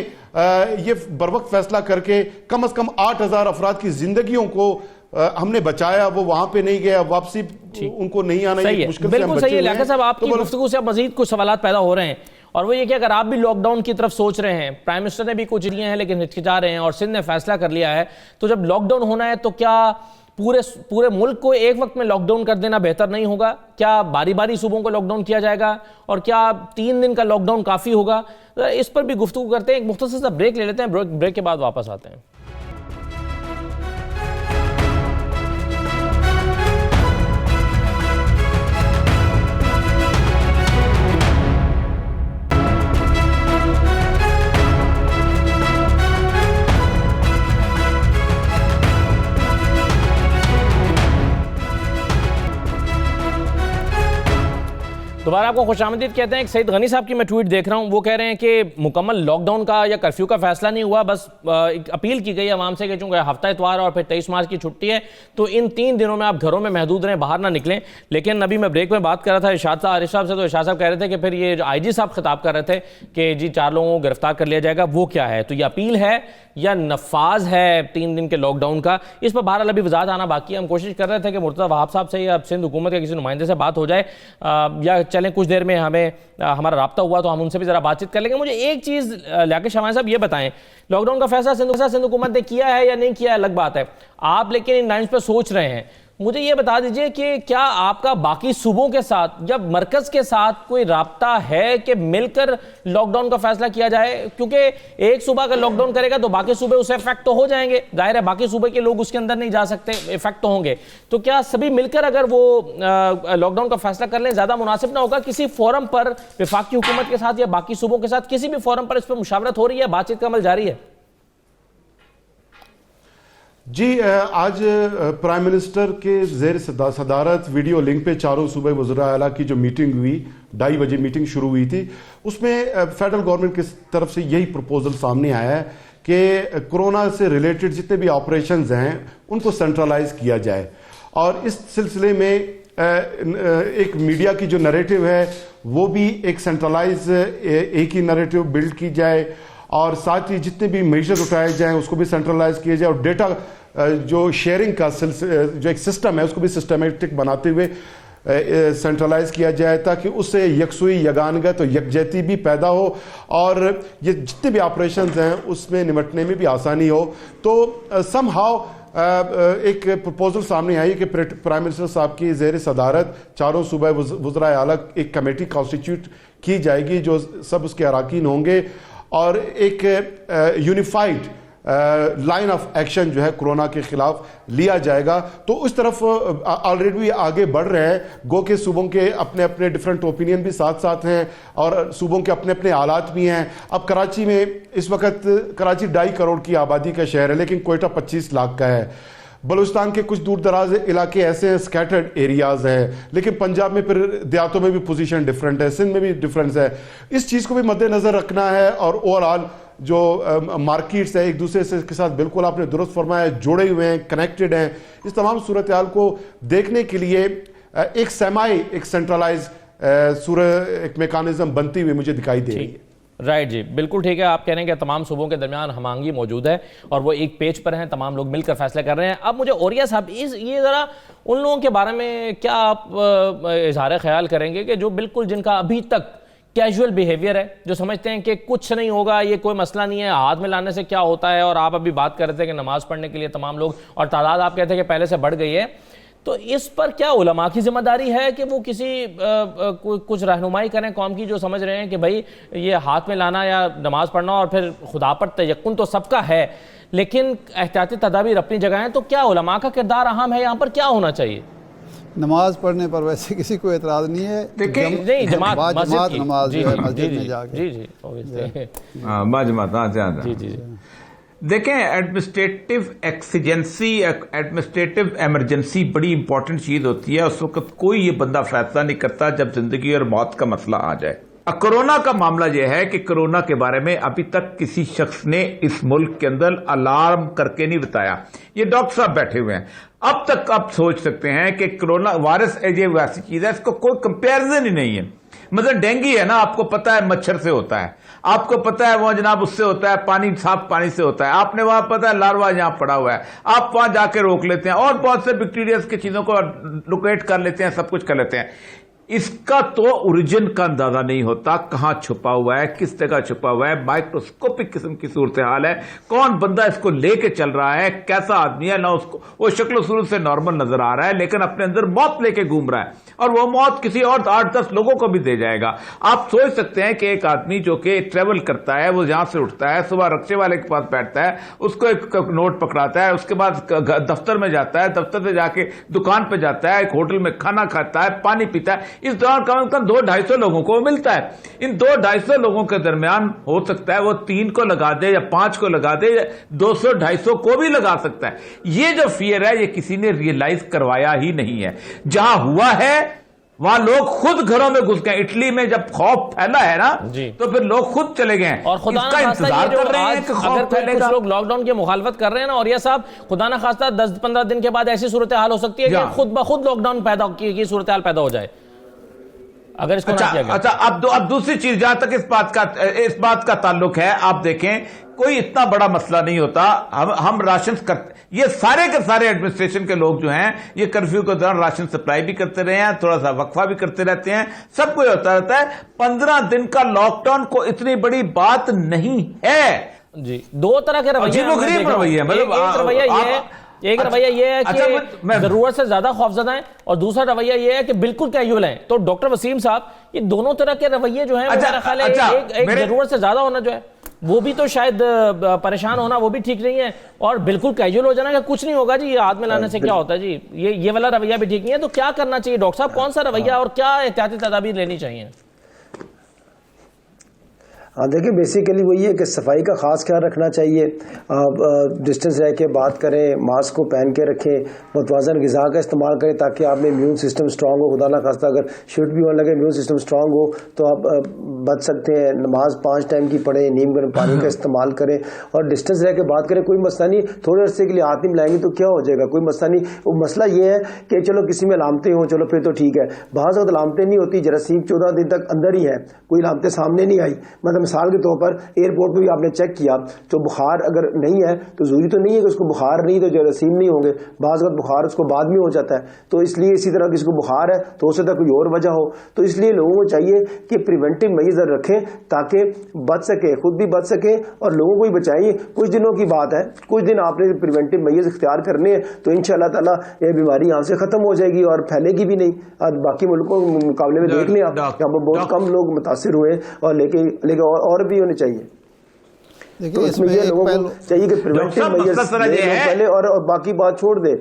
یہ بروقت فیصلہ کر کے کم از کم 8000 افراد کی زندگیوں کو ہم نے بچایا, وہ وہاں پہ نہیں گیا, واپسی ان کو نہیں آنا, یہ مشکل سے ہم بالکل صحیح ہے. لیاقت صاحب, آپ کی گفتگو سے اب مزید کچھ سوالات پیدا ہو رہے ہیں, اور وہ یہ کہ اگر آپ بھی لاک ڈاؤن کی طرف سوچ رہے ہیں, پرائم منسٹر نے بھی کچھ دیے ہیں لیکن ہچکچا رہے ہیں, اور سندھ نے فیصلہ کر لیا ہے, تو جب لاک ڈاؤن ہونا ہے تو کیا پورے ملک کو ایک وقت میں لاک ڈاؤن کر دینا بہتر نہیں ہوگا؟ کیا باری باری صوبوں کو لاک ڈاؤن کیا جائے گا, اور کیا 3 دن کا لاک ڈاؤن کافی ہوگا؟ اس پر بھی گفتگو کرتے ہیں. ایک مختصر سا بریک لے لیتے ہیں, بریک کے بعد واپس آتے ہیں. دوبارہ آپ کو خوش آمدید کہتے ہیں. ایک سعید غنی صاحب کی میں ٹویٹ دیکھ رہا ہوں, وہ کہہ رہے ہیں کہ مکمل لاک ڈاؤن کا یا کرفیو کا فیصلہ نہیں ہوا, بس ایک اپیل کی گئی عوام سے کہ چونکہ ہفتہ اتوار اور پھر 23 مارچ کی چھٹی ہے تو ان 3 دنوں میں آپ گھروں میں محدود رہیں, باہر نہ نکلیں. لیکن ابھی میں بریک میں بات کر رہا تھا ارشاد عارف صاحب سے, تو ارشاد صاحب کہہ رہے تھے کہ پھر یہ آئی جی صاحب خطاب کر رہے تھے کہ جی 4 لوگوں کو گرفتار کر لیا جائے گا, وہ کیا ہے؟ تو یہ اپیل ہے یا نفاذ ہے 3 دن کے لاک ڈاؤن کا؟ اس پر بہرحال ابھی وضاحت آنا باقی ہے. ہم کوشش کر رہے تھے کہ مرتضیٰ وہاب صاحب سے یا سندھ حکومت کے کسی نمائندے سے بات ہو جائے, یا چلیں کچھ دیر میں ہمارا رابطہ ہوا تو ہم ان سے بھی ذرا بات چیت کر لیں گے. مجھے ایک چیز لیاقت شمائن صاحب یہ بتائیں, لاک ڈاؤن کا فیصلہ سندھ حکومت نے کیا ہے یا نہیں کیا ہے الگ بات ہے, آپ لیکن ان لائنز پہ سوچ رہے ہیں. مجھے یہ بتا دیجئے کہ کیا آپ کا باقی صوبوں کے ساتھ یا مرکز کے ساتھ کوئی رابطہ ہے کہ مل کر لاک ڈاؤن کا فیصلہ کیا جائے؟ کیونکہ ایک صوبہ اگر لاک ڈاؤن کرے گا تو باقی صوبے اسے افیکٹ تو ہو جائیں گے, ظاہر ہے باقی صوبے کے لوگ اس کے اندر نہیں جا سکتے, افیکٹ تو ہوں گے. تو کیا سبھی مل کر اگر وہ لاک ڈاؤن کا فیصلہ کر لیں زیادہ مناسب نہ ہوگا؟ کسی فورم پر وفاقی حکومت کے ساتھ یا باقی صوبوں کے ساتھ کسی بھی فورم پر اس پر مشاورت ہو رہی ہے, بات چیت کا عمل جاری ہے؟ جی, آج پرائم منسٹر کے زیر صدارت ویڈیو لنک پہ 4 صوبے وزراء اعلیٰ کی جو میٹنگ ہوئی, 2:30 بجے میٹنگ شروع ہوئی تھی, اس میں فیڈرل گورنمنٹ کی طرف سے یہی پروپوزل سامنے آیا ہے کہ کرونا سے ریلیٹڈ جتنے بھی آپریشنز ہیں ان کو سینٹرلائز کیا جائے. اور اس سلسلے میں ایک میڈیا کی جو نریٹو ہے وہ بھی ایک سینٹرلائز ایک ہی نریٹو بلڈ کی جائے, اور ساتھ ہی جتنے بھی میجر اٹھائے جائیں اس کو بھی سینٹرلائز کیا جائے, اور ڈیٹا جو شیئرنگ کا جو ایک سسٹم ہے اس کو بھی سسٹمیٹک بناتے ہوئے سینٹرلائز کیا جائے تاکہ اس سے یکسوئی، یگانگت اور یکجہتی بھی پیدا ہو اور یہ جتنے بھی آپریشنز ہیں اس میں نمٹنے میں بھی آسانی ہو. تو سم ہاؤ ایک پروپوزل سامنے آئی کہ پرائم منسٹر صاحب کی زیر صدارت چاروں صوبہ وزرائے اعلیٰ ایک کمیٹی کانسٹیٹیوٹ کی جائے گی جو سب اس کے اراکین ہوں گے اور ایک یونیفائڈ لائن آف ایکشن جو ہے کورونا کے خلاف لیا جائے گا. تو اس طرف آلریڈی آگے بڑھ رہے ہیں. گو کہ صوبوں کے اپنے اپنے ڈیفرنٹ اوپینین بھی ساتھ ساتھ ہیں اور صوبوں کے اپنے اپنے حالات بھی ہیں. اب کراچی میں اس وقت کراچی 2.5 کروڑ کی آبادی کا شہر ہے لیکن کوئٹہ 25 لاکھ کا ہے. بلوچستان کے کچھ دور دراز علاقے ایسے ہیں، اسکیٹرڈ ایریاز ہیں، لیکن پنجاب میں پھر دیہاتوں میں بھی پوزیشن ڈیفرنٹ ہے، سندھ میں بھی ڈیفرنس ہے. اس چیز کو بھی مد نظر رکھنا ہے اور اوور آل جو مارکیٹس ہیں ایک دوسرے سے کے ساتھ بالکل آپ نے درست فرمایا جڑے ہوئے ہیں، کنیکٹڈ ہیں. اس تمام صورتحال کو دیکھنے کے لیے ایک سیمائی ایک سینٹرلائز ایک میکانزم بنتی ہوئی مجھے دکھائی دے رہی ہے. رائٹ جی، بالکل ٹھیک ہے. آپ کہہ رہے ہیں کہ تمام صوبوں کے درمیان ہم آہنگی موجود ہے اور وہ ایک پیج پر ہیں، تمام لوگ مل کر فیصلے کر رہے ہیں. اب مجھے اوریا صاحب یہ ذرا ان لوگوں کے بارے میں کیا آپ اظہار خیال کریں گے کہ جو بالکل جن کا ابھی تک کیجول بیہیویئر ہے، جو سمجھتے ہیں کہ کچھ نہیں ہوگا، یہ کوئی مسئلہ نہیں ہے، ہاتھ میں لانے سے کیا ہوتا ہے. اور آپ ابھی بات کر رہے تھے کہ نماز پڑھنے کے لیے تمام لوگ، اور تعداد آپ کہتے ہیں کہ پہلے سے بڑھ گئی ہے. تو اس پر کیا علماء کی ذمہ داری ہے کہ وہ کسی کچھ رہنمائی کریں قوم کی، جو سمجھ رہے ہیں کہ بھائی یہ ہاتھ میں لانا یا نماز پڑھنا اور پھر خدا پر تیقن تو سب کا ہے لیکن احتیاطی تدابیر اپنی جگہ ہیں. تو کیا علماء کا کردار اہم ہے یہاں پر؟ کیا ہونا چاہیے؟ نماز پڑھنے پر ویسے کسی کو اعتراض نہیں ہے. نہیں، جماعت نماز جو ہے مسجد میں جا کے. جی دیکھیں، ایڈمنسٹریٹو ایکسیجنسی، ایڈمنسٹریٹو ایمرجنسی بڑی امپورٹنٹ چیز ہوتی ہے. اس وقت کوئی یہ بندہ فیصلہ نہیں کرتا جب زندگی اور موت کا مسئلہ آ جائے. کرونا کا معاملہ یہ ہے کہ کرونا کے بارے میں ابھی تک کسی شخص نے اس ملک کے اندر الارم کر کے نہیں بتایا. یہ ڈاکٹر صاحب بیٹھے ہوئے ہیں، اب تک آپ سوچ سکتے ہیں کہ کرونا وائرس یہ ویسی چیز ہے، اس کو کوئی کمپیرزن ہی نہیں ہے. مثلا ڈینگی ہے نا، آپ کو پتا ہے مچھر سے ہوتا ہے، آپ کو پتا ہے وہ جناب اس سے ہوتا ہے، پانی صاف پانی سے ہوتا ہے، آپ نے وہاں پتا ہے لاروا یہاں پڑا ہوا ہے، آپ وہاں جا کے روک لیتے ہیں اور بہت سے بیکٹیریاز کی چیزوں کو لوکیٹ کر لیتے ہیں، سب کچھ کر لیتے ہیں. اس کا تو اوریجن کا اندازہ نہیں ہوتا، کہاں چھپا ہوا ہے، کس جگہ چھپا ہوا ہے، مائکروسکوپک قسم کی صورتحال ہے. کون بندہ اس کو لے کے چل رہا ہے، کیسا آدمی ہے، نہ اس کو وہ شکل و صورت سے نارمل نظر آ رہا ہے لیکن اپنے اندر موت لے کے گھوم رہا ہے اور وہ موت کسی اور 8-10 لوگوں کو بھی دے جائے گا. آپ سوچ سکتے ہیں کہ ایک آدمی جو کہ ٹریول کرتا ہے، وہ یہاں سے اٹھتا ہے، صبح رکشے والے کے پاس بیٹھتا ہے، اس کو ایک نوٹ پکڑاتا ہے، اس کے بعد دفتر میں جاتا ہے، دفتر سے جا کے دکان پہ جاتا ہے، ایک ہوٹل میں کھانا کھاتا ہے، پانی پیتا ہے. اس دوران کم از کم 200-250 لوگوں کو ملتا ہے. ان 200-250 لوگوں کے درمیان ہو سکتا ہے وہ 3 کو لگا دے یا 5 کو لگا دے یا 200-250 کو بھی لگا سکتا ہے. یہ جو فیئر ہے یہ کسی نے ریئلائز کروایا ہی نہیں ہے. جہاں ہوا ہے وہاں لوگ خود گھروں میں گھس گئے. اٹلی میں جب خوف پھیلا ہے نا تو پھر لوگ خود چلے گئے اور خدا اس کا انتظار کر رہے ہیں کہ خوف پھیلے گا. لوگ لاک ڈاؤن کی مخالفت کر رہے ہیں نا، اور یہ صاحب خدا نہ خواستہ 10-15 دن کے بعد ایسی صورتحال ہو سکتی ہے کہ خود بخود لاک ڈاؤن کی صورتحال پیدا ہو جائے اگر اس کو نہ کیا گیا. اچھا اب دوسری چیز جہاں تک اس بات کا تعلق ہے، آپ دیکھیں کوئی اتنا بڑا مسئلہ نہیں ہوتا. ہم راشن کرتے، یہ سارے کے سارے ایڈمنسٹریشن کے لوگ جو ہیں یہ کرفیو کے دوران راشن سپلائی بھی کرتے رہے ہیں، تھوڑا سا وقفہ بھی کرتے رہتے ہیں، سب کچھ ہوتا رہتا ہے. 15 دن کا لاک ڈاؤن کو اتنی بڑی بات نہیں ہے. جی، دو طرح کے رویے، ایک رویہ یہ ہے کہ ضرورت سے زیادہ خوفزدہ ہیں اور دوسرا رویہ یہ ہے کہ بالکل کیجول ہیں. تو ڈاکٹر وسیم صاحب، یہ دونوں طرح کے رویے جو ہیں میرا خیال ہے ایک ضرورت سے زیادہ ہونا جو ہے وہ بھی تو شاید پریشان ہونا وہ بھی ٹھیک نہیں ہے، اور بالکل کیجول ہو جانا کہ کچھ نہیں ہوگا جی یہ ہاتھ میں لانے سے کیا ہوتا ہے جی، یہ والا رویہ بھی ٹھیک نہیں ہے. تو کیا کرنا چاہیے ڈاکٹر صاحب؟ کون سا رویہ اور کیا احتیاطی تدابیر لینی چاہیے؟ ہاں دیکھیں، بیسیکلی وہی ہے کہ صفائی کا خاص خیال رکھنا چاہیے، ڈسٹنس رہ کے بات کریں، ماسک کو پہن کے رکھیں، متوازن غذا کا استعمال کریں تاکہ آپ میں امیون سسٹم اسٹرانگ ہو. خدا نہ خواستہ اگر شفٹ بھی ہونے لگے امیون سسٹم اسٹرانگ ہو تو آپ بچ سکتے ہیں. نماز 5 ٹائم کی پڑھیں، نیم گرم پانی کا استعمال کریں اور ڈسٹنس رہ کے بات کریں. کوئی مسئلہ نہیں، تھوڑے عرصے کے لیے ہاتھ نہیں ملائیں گے تو کیا ہو جائے گا، کوئی مسئلہ نہیں. وہ مسئلہ یہ ہے کہ چلو کسی میں علامتیں ہوں، چلو پھر تو ٹھیک ہے. بعض وقت علامتیں نہیں ہوتی، جراثیم 14 دن تک اندر ہی ہے، کوئی علامتیں سامنے نہیں آئی، مطلب مثال کے طور پر ایئرپورٹ پہ بھی آپ نے چیک کیا تو بخار اگر نہیں ہے تو ضروری تو نہیں ہے کہ اس کو بخار نہیں تو جراثیم نہیں ہوں گے، بعض وقت بخار اس کو بعد میں ہو جاتا ہے، تو اس لیے اسی طرح کسی کو بخار ہے تو ہو سکتا ہے کوئی اور وجہ ہو، تو اس لیے لوگوں کو چاہیے کہ پریونٹیو میجر رکھیں تاکہ بچ سکے، خود بھی بچ سکیں اور لوگوں کو بھی بچائیں۔ کچھ دنوں کی بات ہے، کچھ دن آپ نے پریونٹیو میجر اختیار کرنے ہیں تو انشاءاللہ تعالیٰ یہ بیماری یہاں سے ختم ہو جائے گی اور پھیلے گی بھی نہیں۔ آج باقی ملکوں کے مقابلے میں دیکھ لیں آپ، یہاں پر بہت کم لوگ متاثر ہوئے اور لیکن اور بھی ہونے چاہیے۔ دیکھیں تو اس میں ایک لوگوں پہلو کو چاہیے کہ پریونٹیو میجر پہلے اور باقی بات چھوڑ دے۔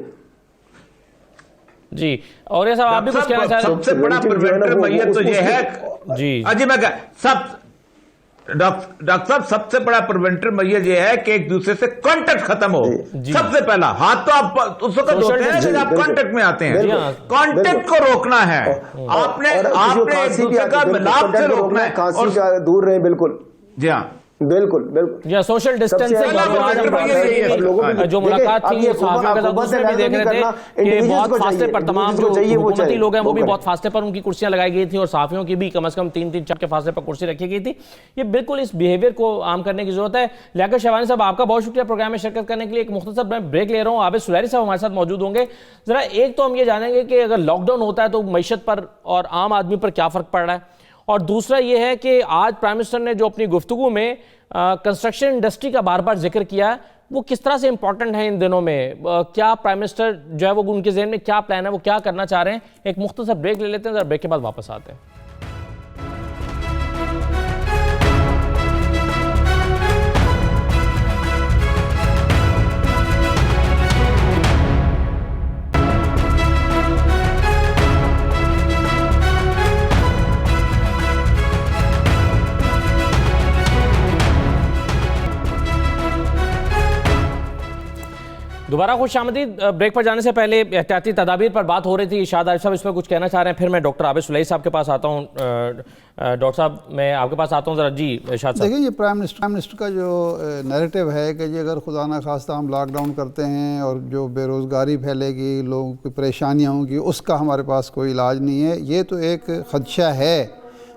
جی اور یہ صاحب آپ بھی کچھ کہنا چاہ رہے ہیں؟ سب سے بڑا پریونٹیو میجر تو یہ ہے جی میں ڈاکٹر صاحب سب سے بڑا پریونٹیو میجر یہ ہے کہ ایک دوسرے سے کانٹیکٹ ختم ہو۔ سب سے پہلا ہاتھ تو آپ اس وقت ہوتے ہیں جب آپ کانٹیکٹ میں آتے ہیں، کانٹیکٹ کو روکنا ہے، آپ نے ایک دوسرے کا ملاپ سے روکنا ہے کھانسی سے دور رہیں۔ بالکل جی ہاں بالکل بالکل یا سوشل ڈسٹینسنگ جو ملاقات تھی صحافیوں کے ساتھ اس میں بھی دیکھ رہے تھے کہ بہت فاصلے پر تمام جو حکومتی لوگ ہیں وہ بھی بہت فاصلے پر ان کی کرسیاں لگائی گئی تھیں اور صحافیوں کی بھی کم از کم 3-4 کے فاصلے پر کرسی رکھی گئی تھی۔ یہ بالکل اس بیہیویئر کو عام کرنے کی ضرورت ہے۔ لیاقت شہوانی صاحب آپ کا بہت شکریہ پروگرام میں شرکت کرنے کے لیے۔ ایک مختصر میں بریک لے رہا ہوں، عابد سلیری صاحب ہمارے ساتھ موجود ہوں گے۔ ذرا ایک تو ہم یہ جانیں گے کہ اگر لاک ڈاؤن ہوتا ہے تو معیشت پر اور عام آدمی پر کیا فرق پڑ رہا ہے، اور دوسرا یہ ہے کہ آج پرائم منسٹر نے جو اپنی گفتگو میں کنسٹرکشن انڈسٹری کا بار بار ذکر کیا ہے وہ کس طرح سے امپورٹنٹ ہے ان دنوں میں، کیا پرائم منسٹر جو ہے وہ ان کے ذہن میں کیا پلان ہے، وہ کیا کرنا چاہ رہے ہیں۔ ایک مختصر بریک لے لیتے ہیں، ذرا بریک کے بعد واپس آتے ہیں۔ دوبارہ خوش آمدید۔ بریک پر جانے سے پہلے احتیاطی تدابیر پر بات ہو رہی تھی، ارشاد عارف صاحب اس پر کچھ کہنا چاہ رہے ہیں، پھر میں ڈاکٹر عابد سلیری صاحب کے پاس آتا ہوں۔ ڈاکٹر صاحب میں آپ کے پاس آتا ہوں، ذرا جی ارشاد صاحب۔ دیکھیں یہ پرائم منسٹر کا جو نیریٹو ہے کہ اگر خدا نخواستہ ہم لاک ڈاؤن کرتے ہیں اور جو بے روزگاری پھیلے گی، لوگوں کی پریشانیاں ہوں گی، اس کا ہمارے پاس کوئی علاج نہیں ہے، یہ تو ایک خدشہ ہے،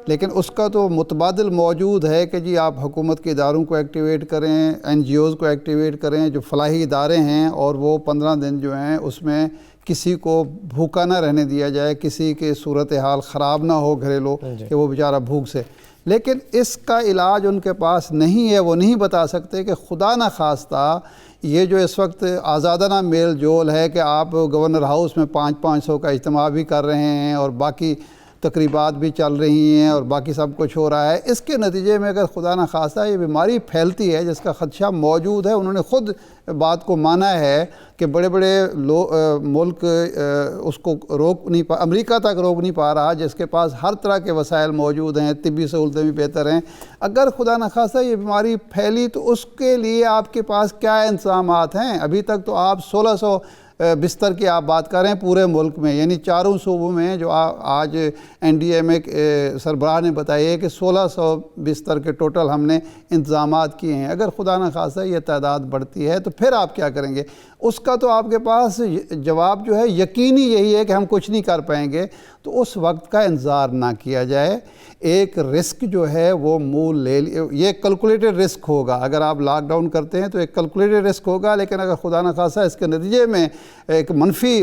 لیکن اس کا تو متبادل موجود ہے کہ جی آپ حکومت کے اداروں کو ایکٹیویٹ کریں، NGOز کو ایکٹیویٹ کریں، جو فلاحی ادارے ہیں، اور وہ 15 دن جو ہیں اس میں کسی کو بھوکا نہ رہنے دیا جائے، کسی کے صورتحال خراب نہ ہو گھریلو کہ وہ بیچارہ بھوک سے۔ لیکن اس کا علاج ان کے پاس نہیں ہے، وہ نہیں بتا سکتے کہ خدا نہ خواستہ یہ جو اس وقت آزادانہ میل جول ہے کہ آپ گورنر ہاؤس میں 500 کا اجتماع بھی کر رہے ہیں اور باقی تقریبات بھی چل رہی ہیں اور باقی سب کچھ ہو رہا ہے، اس کے نتیجے میں اگر خدا نخواستہ یہ بیماری پھیلتی ہے جس کا خدشہ موجود ہے، انہوں نے خود بات کو مانا ہے کہ بڑے بڑے ملک اس کو روک نہیں امریکہ تک روک نہیں پا رہا، جس کے پاس ہر طرح کے وسائل موجود ہیں، طبی سہولتیں بھی بہتر ہیں۔ اگر خدا نخواستہ یہ بیماری پھیلی تو اس کے لیے آپ کے پاس کیا انتظامات ہیں؟ ابھی تک تو آپ 1600 بستر کی آپ بات کر رہے ہیں پورے ملک میں، یعنی 4 صوبوں میں، جو آج NDA میں سربراہ نے بتایا ہے کہ 1600 بستر کے ٹوٹل ہم نے انتظامات کیے ہیں۔ اگر خدا نخواستہ یہ تعداد بڑھتی ہے تو پھر آپ کیا کریں گے؟ اس کا تو آپ کے پاس جواب جو ہے یقینی یہی ہے کہ ہم کچھ نہیں کر پائیں گے، تو اس وقت کا انتظار نہ کیا جائے۔ ایک رسک جو ہے وہ مول لے یہ کیلکولیٹڈ رسک ہوگا، اگر آپ لاک ڈاؤن کرتے ہیں تو ایک کیلکولیٹڈ رسک ہوگا، لیکن اگر خدا نخواستہ اس کے نتیجے میں ایک منفی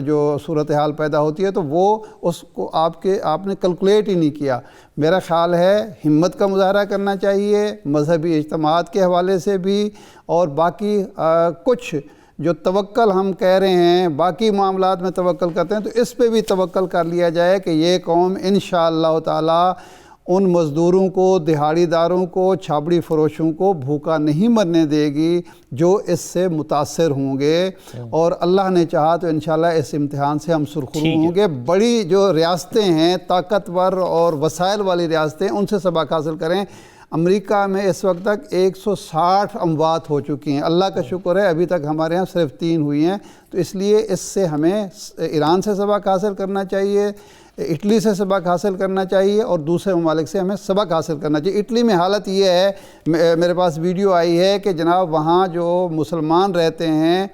جو صورتحال پیدا ہوتی ہے تو وہ اس کو آپ نے کیلکولیٹ ہی نہیں کیا۔ میرا خیال ہے ہمت کا مظاہرہ کرنا چاہیے مذہبی اجتماعات کے حوالے سے بھی، اور باقی کچھ جو توکل ہم کہہ رہے ہیں، باقی معاملات میں توکل کرتے ہیں، تو اس پہ بھی توکل کر لیا جائے کہ یہ قوم انشاءاللہ تعالی ان مزدوروں کو، دہاڑی داروں کو، چھابڑی فروشوں کو بھوکا نہیں مرنے دے گی جو اس سے متاثر ہوں گے، اور اللہ نے چاہا تو انشاءاللہ اس امتحان سے ہم سرخرو ہوں گے۔ بڑی جو ریاستیں ہیں، طاقتور اور وسائل والی ریاستیں، ان سے سبق حاصل کریں۔ امریکہ میں اس وقت تک 160 اموات ہو چکی ہیں، اللہ کا شکر ہے ابھی تک ہمارے ہاں صرف 3 ہوئی ہیں، تو اس لیے اس سے ہمیں ایران سے سبق حاصل کرنا چاہیے، اٹلی سے سبق حاصل کرنا چاہیے، اور دوسرے ممالک سے ہمیں سبق حاصل کرنا چاہیے۔ اٹلی میں حالت یہ ہے، میرے پاس ویڈیو آئی ہے کہ جناب وہاں جو مسلمان رہتے ہیں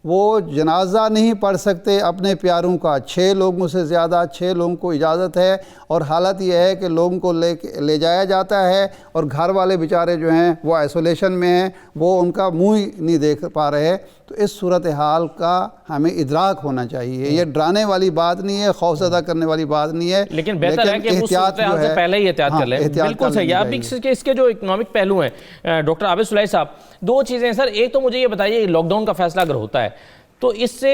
وہ جنازہ نہیں پڑھ سکتے اپنے پیاروں کا. 6 لوگوں سے زیادہ 6 لوگوں کو اجازت ہے, اور حالت یہ ہے کہ لوگوں کو لے جایا جاتا ہے, اور گھر والے بیچارے جو ہیں وہ آئسولیشن میں ہیں, وہ ان کا منہ ہی نہیں دیکھ پا رہے. تو اس صورتحال کا ہمیں ادراک ہونا چاہیے. یہ ڈرانے والی بات نہیں ہے, خوف زدہ کرنے والی بات نہیں ہے, لیکن بہتر ہے کہ وہ صورتحال سے پہلے ہی احتیاط کر لیں. بالکل صحیح. اب اس کے جو اکنامک پہلو ہیں ڈاکٹر عابد صلحی صاحب, 2 چیزیں سر. ایک تو مجھے یہ بتائیے لاک ڈاؤن کا فیصلہ اگر ہوتا ہے تو اس سے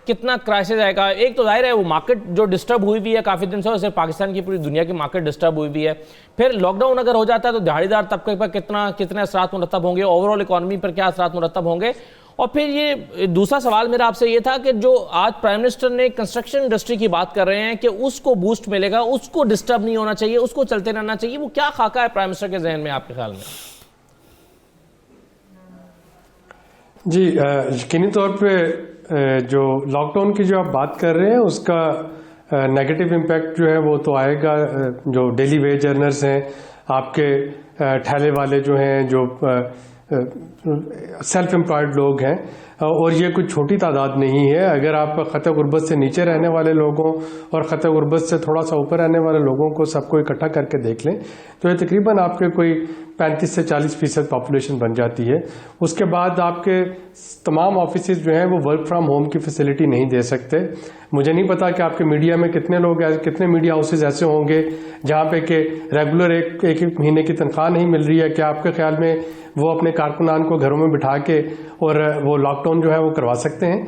کتنا کرائسس آئے گا. ایک تو ظاہر ہے وہ مارکیٹ جو ڈسٹرب ہوئی بھی ہے کافی دن سے, اور صرف پاکستان کی پوری دنیا کی مارکیٹ ڈسٹرب ہوئی بھی ہے. پھر لاک ڈاؤن اگر ہو جاتا ہے تو دہاڑی دار طبقے پر کتنے اثرات مرتب ہوں گے, اوور آل اکانومی پر کیا اثرات مرتب ہوں گے. اور پھر یہ دوسرا سوال میرا آپ سے یہ تھا کہ جو آج پرائم منسٹر نے کنسٹرکشن انڈسٹری کی بات کر رہے ہیں کہ اس کو بوسٹ ملے گا, اس کو ڈسٹرب نہیں ہونا چاہیے, اس کو چلتے رہنا چاہیے, وہ کیا خاکہ ہے پرائم منسٹر کے ذہن میں آپ کے خیال میں؟ جی یقینی طور پہ جو لاک ڈاؤن کی جو آپ بات کر رہے ہیں اس کا نیگیٹو امپیکٹ جو ہے وہ تو آئے گا. جو ڈیلی ویج ارنرز ہیں, آپ کے ٹھیلے والے جو ہیں, جو سیلف امپلائڈ لوگ ہیں, اور یہ کوئی چھوٹی تعداد نہیں ہے. اگر آپ خطۂ غربت سے نیچے رہنے والے لوگوں اور خطۂ غربت سے تھوڑا سا اوپر رہنے والے لوگوں کو سب کو اکٹھا کر کے دیکھ لیں تو یہ تقریباً آپ کے کوئی 35 سے 40% پاپولیشن بن جاتی ہے. اس کے بعد آپ کے تمام آفیسز جو ہیں وہ ورک فرام ہوم کی فیسلٹی نہیں دے سکتے. مجھے نہیں پتا کہ آپ کے میڈیا میں کتنے لوگ کتنے میڈیا ہاؤسز ایسے ہوں گے جہاں پہ کہ ریگولر ایک مہینے کی تنخواہ نہیں مل رہی ہے. کیا آپ کے خیال میں وہ اپنے کارکنان کو گھروں میں بٹھا کے اور وہ لاک ڈاؤن جو ہے وہ کروا سکتے ہیں؟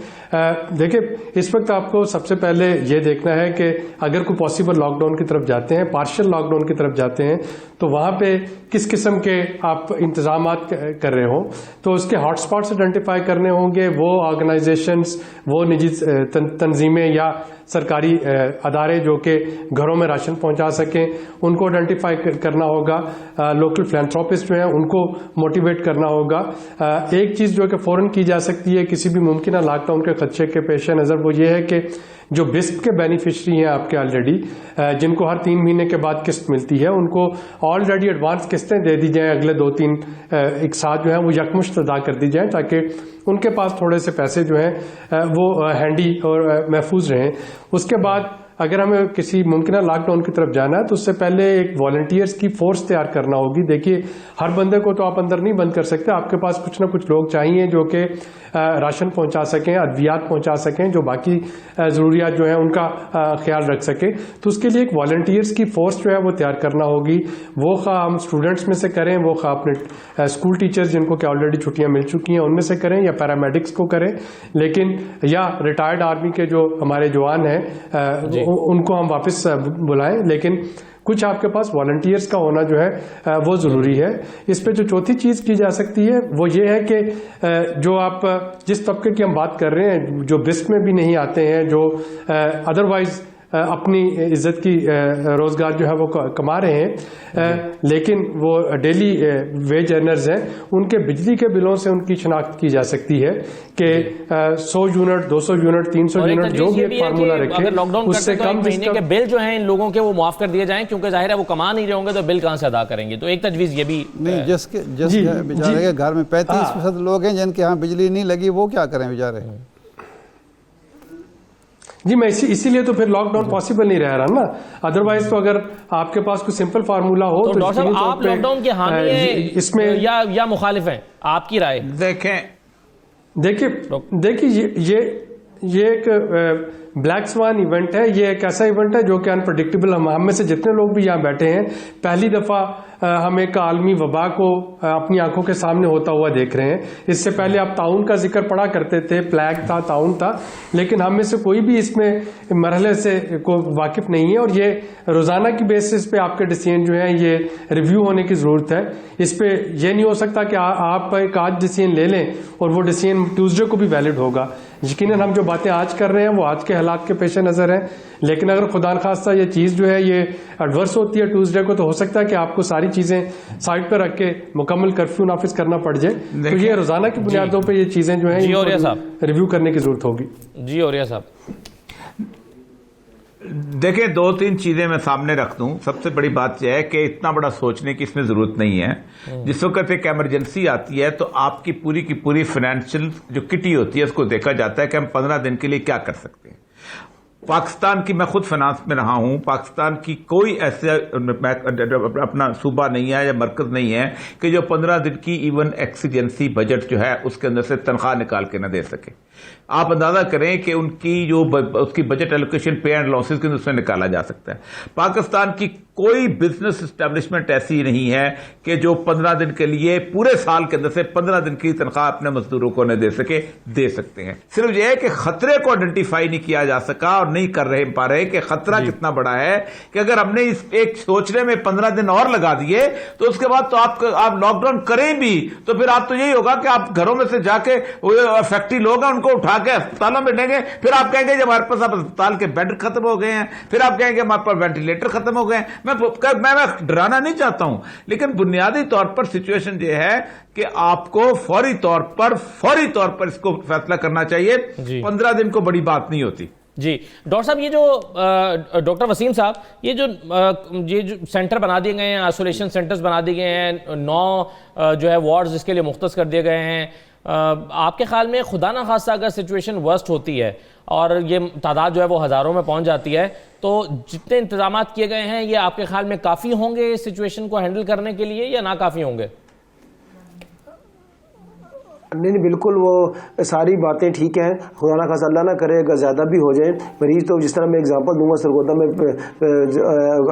دیکھیں, اس وقت آپ کو سب سے پہلے یہ دیکھنا ہے کہ اگر کوئی پاسبل لاک ڈاؤن کی طرف جاتے ہیں, پارشل لاک ڈاؤن کی طرف جاتے ہیں, تو وہاں پہ کس قسم کے آپ انتظامات کر رہے ہوں. تو اس کے ہاٹ اسپاٹس آئیڈینٹیفائی کرنے ہوں گے. وہ آرگنائزیشنز, وہ نجی تنظیمیں یا سرکاری ادارے جو کہ گھروں میں راشن پہنچا سکیں, ان کو آئیڈینٹیفائی کرنا ہوگا. لوکل فلینتھراپسٹ جو ہیں ان کو موٹیویٹ کرنا ہوگا. ایک چیز جو کہ فوراً کی جا سکتی ہے کسی بھی ممکنہ لاک ڈاؤن کے خدشے کے پیش نظر, وہ یہ ہے کہ جو بسپ کے بینیفیشری ہیں آپ کے آلریڈی, جن کو ہر 3 مہینے کے بعد قسط ملتی ہے, ان کو آلریڈی ایڈوانس قسطیں دے دی جائیں. اگلے 2-3 ایک ساتھ جو ہیں وہ یکمشت ادا کر دی جائیں تاکہ ان کے پاس تھوڑے سے پیسے جو ہیں وہ ہینڈی اور محفوظ رہیں. اس کے بعد اگر ہمیں کسی ممکنہ لاک ڈاؤن کی طرف جانا ہے تو اس سے پہلے ایک والنٹیئرز کی فورس تیار کرنا ہوگی. دیکھیے, ہر بندے کو تو آپ اندر نہیں بند کر سکتے. آپ کے پاس کچھ نہ کچھ لوگ چاہیے جو کہ راشن پہنچا سکیں, ادویات پہنچا سکیں, جو باقی ضروریات جو ہیں ان کا خیال رکھ سکیں. تو اس کے لیے ایک والنٹیئرز کی فورس جو ہے وہ تیار کرنا ہوگی. وہ خواہ ہم اسٹوڈنٹس میں سے کریں, وہ خواہ اپنے اسکول ٹیچرز جن کو کہ آلریڈی چھٹیاں مل چکی ہیں ان میں سے کریں, یا پیرامیڈکس کو کریں, لیکن یا ریٹائرڈ آرمی کے جو ہمارے جوان ہیں ان کو ہم واپس بلائیں. لیکن کچھ آپ کے پاس والنٹیئرز کا ہونا جو ہے وہ ضروری ہے. اس پہ جو چوتھی چیز کی جا سکتی ہے وہ یہ ہے کہ جو آپ جس طبقے کی ہم بات کر رہے ہیں, جو بسپ میں بھی نہیں آتے ہیں, جو ادروائز اپنی عزت کی روزگار جو ہے وہ کما رہے ہیں لیکن وہ ڈیلی ویج ارنرز ہیں, ان کے بجلی کے بلوں سے ان کی شناخت کی جا سکتی ہے کہ 100 یونٹ 200 یونٹ 300 یونٹ جو بھی ایک فارمولا رکھیں, اس سے کم مہینے کے بل جو ہیں ان لوگوں کے وہ معاف کر دیے جائیں, کیونکہ ظاہر ہے وہ کما نہیں رہے ہوں گے تو بل کہاں سے ادا کریں گے. تو ایک تجویز یہ بھی نہیں, جس بیچارے کے گھر میں 35% لوگ ہیں جن کے ہاں بجلی نہیں لگی, وہ کیا کریں بیچارے. جی میں اسی لیے تو پھر لاک ڈاؤن پاسبل نہیں رہ رہا نا. ادروائز تو اگر آپ کے پاس کوئی سمپل فارمولا ہو تو ڈاکٹر صاحب آپ لاک ڈاؤن کے حامی ہیں اس میں یا مخالف ہیں, آپ کی رائے. دیکھیں یہ ایک بلیک سوان ایونٹ ہے. یہ ایک ایسا ایونٹ ہے جو کہ انپریڈکٹیبل, ہم میں سے جتنے لوگ بھی یہاں بیٹھے ہیں پہلی دفعہ ہم ایک عالمی وبا کو اپنی آنکھوں کے سامنے ہوتا ہوا دیکھ رہے ہیں. اس سے پہلے آپ تعاون کا ذکر پڑا کرتے تھے, پلیگ تھا, تعاون تھا, لیکن ہم میں سے کوئی بھی اس میں مرحلے سے کو واقف نہیں ہے. اور یہ روزانہ کی بیسس پہ آپ کے ڈیسیژن جو ہیں یہ ریویو ہونے کی ضرورت ہے. اس پہ یہ نہیں ہو سکتا کہ آپ ایک آج ڈیسیژن لے لیں اور وہ ڈیسیژن ٹیوزڈے کو بھی ویلڈ ہوگا. یقیناً ہم جو باتیں آج کر رہے ہیں وہ آج کے حالات کے پیش نظر ہیں, لیکن اگر خدا نخواستہ یہ چیز جو ہے یہ ایڈورس ہوتی ہے ٹیوزڈے کو, تو ہو سکتا ہے کہ آپ کو ساری چیزیں سائٹ پہ رکھ کے مکمل کرفیو نافذ کرنا پڑ جائے. تو یہ روزانہ کی بنیادوں پہ یہ چیزیں جو ہیں ریویو کرنے کی ضرورت ہوگی. جی اوریہ صاحب. دیکھیں 2-3 چیزیں میں سامنے رکھ دوں. سب سے بڑی بات یہ ہے کہ اتنا بڑا سوچنے کی اس میں ضرورت نہیں ہے. جس وقت ایک ایمرجنسی آتی ہے تو آپ کی پوری فائنینشیل جو کٹی ہوتی ہے اس کو دیکھا جاتا ہے کہ ہم 15 دن کے لیے کیا کر سکتے ہیں. پاکستان کی، میں خود فائنانس میں رہا ہوں، پاکستان کی کوئی ایسا اپنا صوبہ نہیں ہے یا مرکز نہیں ہے کہ جو 15 دن کی ایون ایکسیجنسی بجٹ جو ہے اس کے اندر سے تنخواہ نکال کے نہ دے سکے. آپ اندازہ کریں کہ ان کی جو اس کی budget allocation pay and losses کے اندر سے نکالا جا سکتا ہے. پاکستان کی کوئی بزنس اسٹیبلشمنٹ ایسی نہیں ہے کہ جو 15 دن کے لیے پورے سال کے اندر سے 15 دن کی تنخواہ اپنے مزدوروں کو نہ دے سکتے ہیں. صرف یہ ہے کہ خطرے کو آئیڈینٹیفائی نہیں کیا جا سکا اور نہیں کر پا رہے کہ خطرہ کتنا بڑا ہے کہ اگر ہم نے اس ایک سوچنے میں 15 دن اور لگا دیے تو اس کے بعد تو آپ لاک ڈاؤن کریں بھی تو پھر آپ تو یہی ہوگا کہ آپ گھروں میں سے جا کے فیکٹری لوگ ہیں ان کو اٹھا کے اسپتالوں میں دیں گے. پھر آپ کہیں گے جب ہمارے پاس اسپتال کے بیڈ ختم ہو گئے ہیں، پھر آپ کہیں گے ہمارے پاس وینٹیلیٹر ختم ہو گئے ہیں. میں ڈرانا نہیں چاہتا ہوں، لیکن بنیادی طور پر سچویشن یہ ہے کہ آپ کو فوری طور پر اس کو فیصلہ کرنا چاہیے. 15 دن کو بڑی بات نہیں ہوتی. جی ڈاکٹر صاحب، یہ جو ڈاکٹر وسیم صاحب، یہ جو سینٹر بنا دیے گئے ہیں، آئسولیشن سینٹرز بنا دیے گئے ہیں، 9 جو ہے وارڈز اس کے لیے مختص کر دیے گئے ہیں، آپ کے خیال میں خدا نہ خواستہ اگر سچویشن ورسٹ ہوتی ہے اور یہ تعداد جو ہے وہ ہزاروں میں پہنچ جاتی ہے تو جتنے انتظامات کیے گئے ہیں یہ آپ کے خیال میں کافی ہوں گے اس سچویشن کو ہینڈل کرنے کے لیے یا ناکافی ہوں گے؟ نہیں بالکل وہ ساری باتیں ٹھیک ہیں. خدا نہ خاصا اللہ نہ کرے اگر زیادہ بھی ہو جائیں مریض تو جس طرح میں اگزامپل دوں گا، سرگودا میں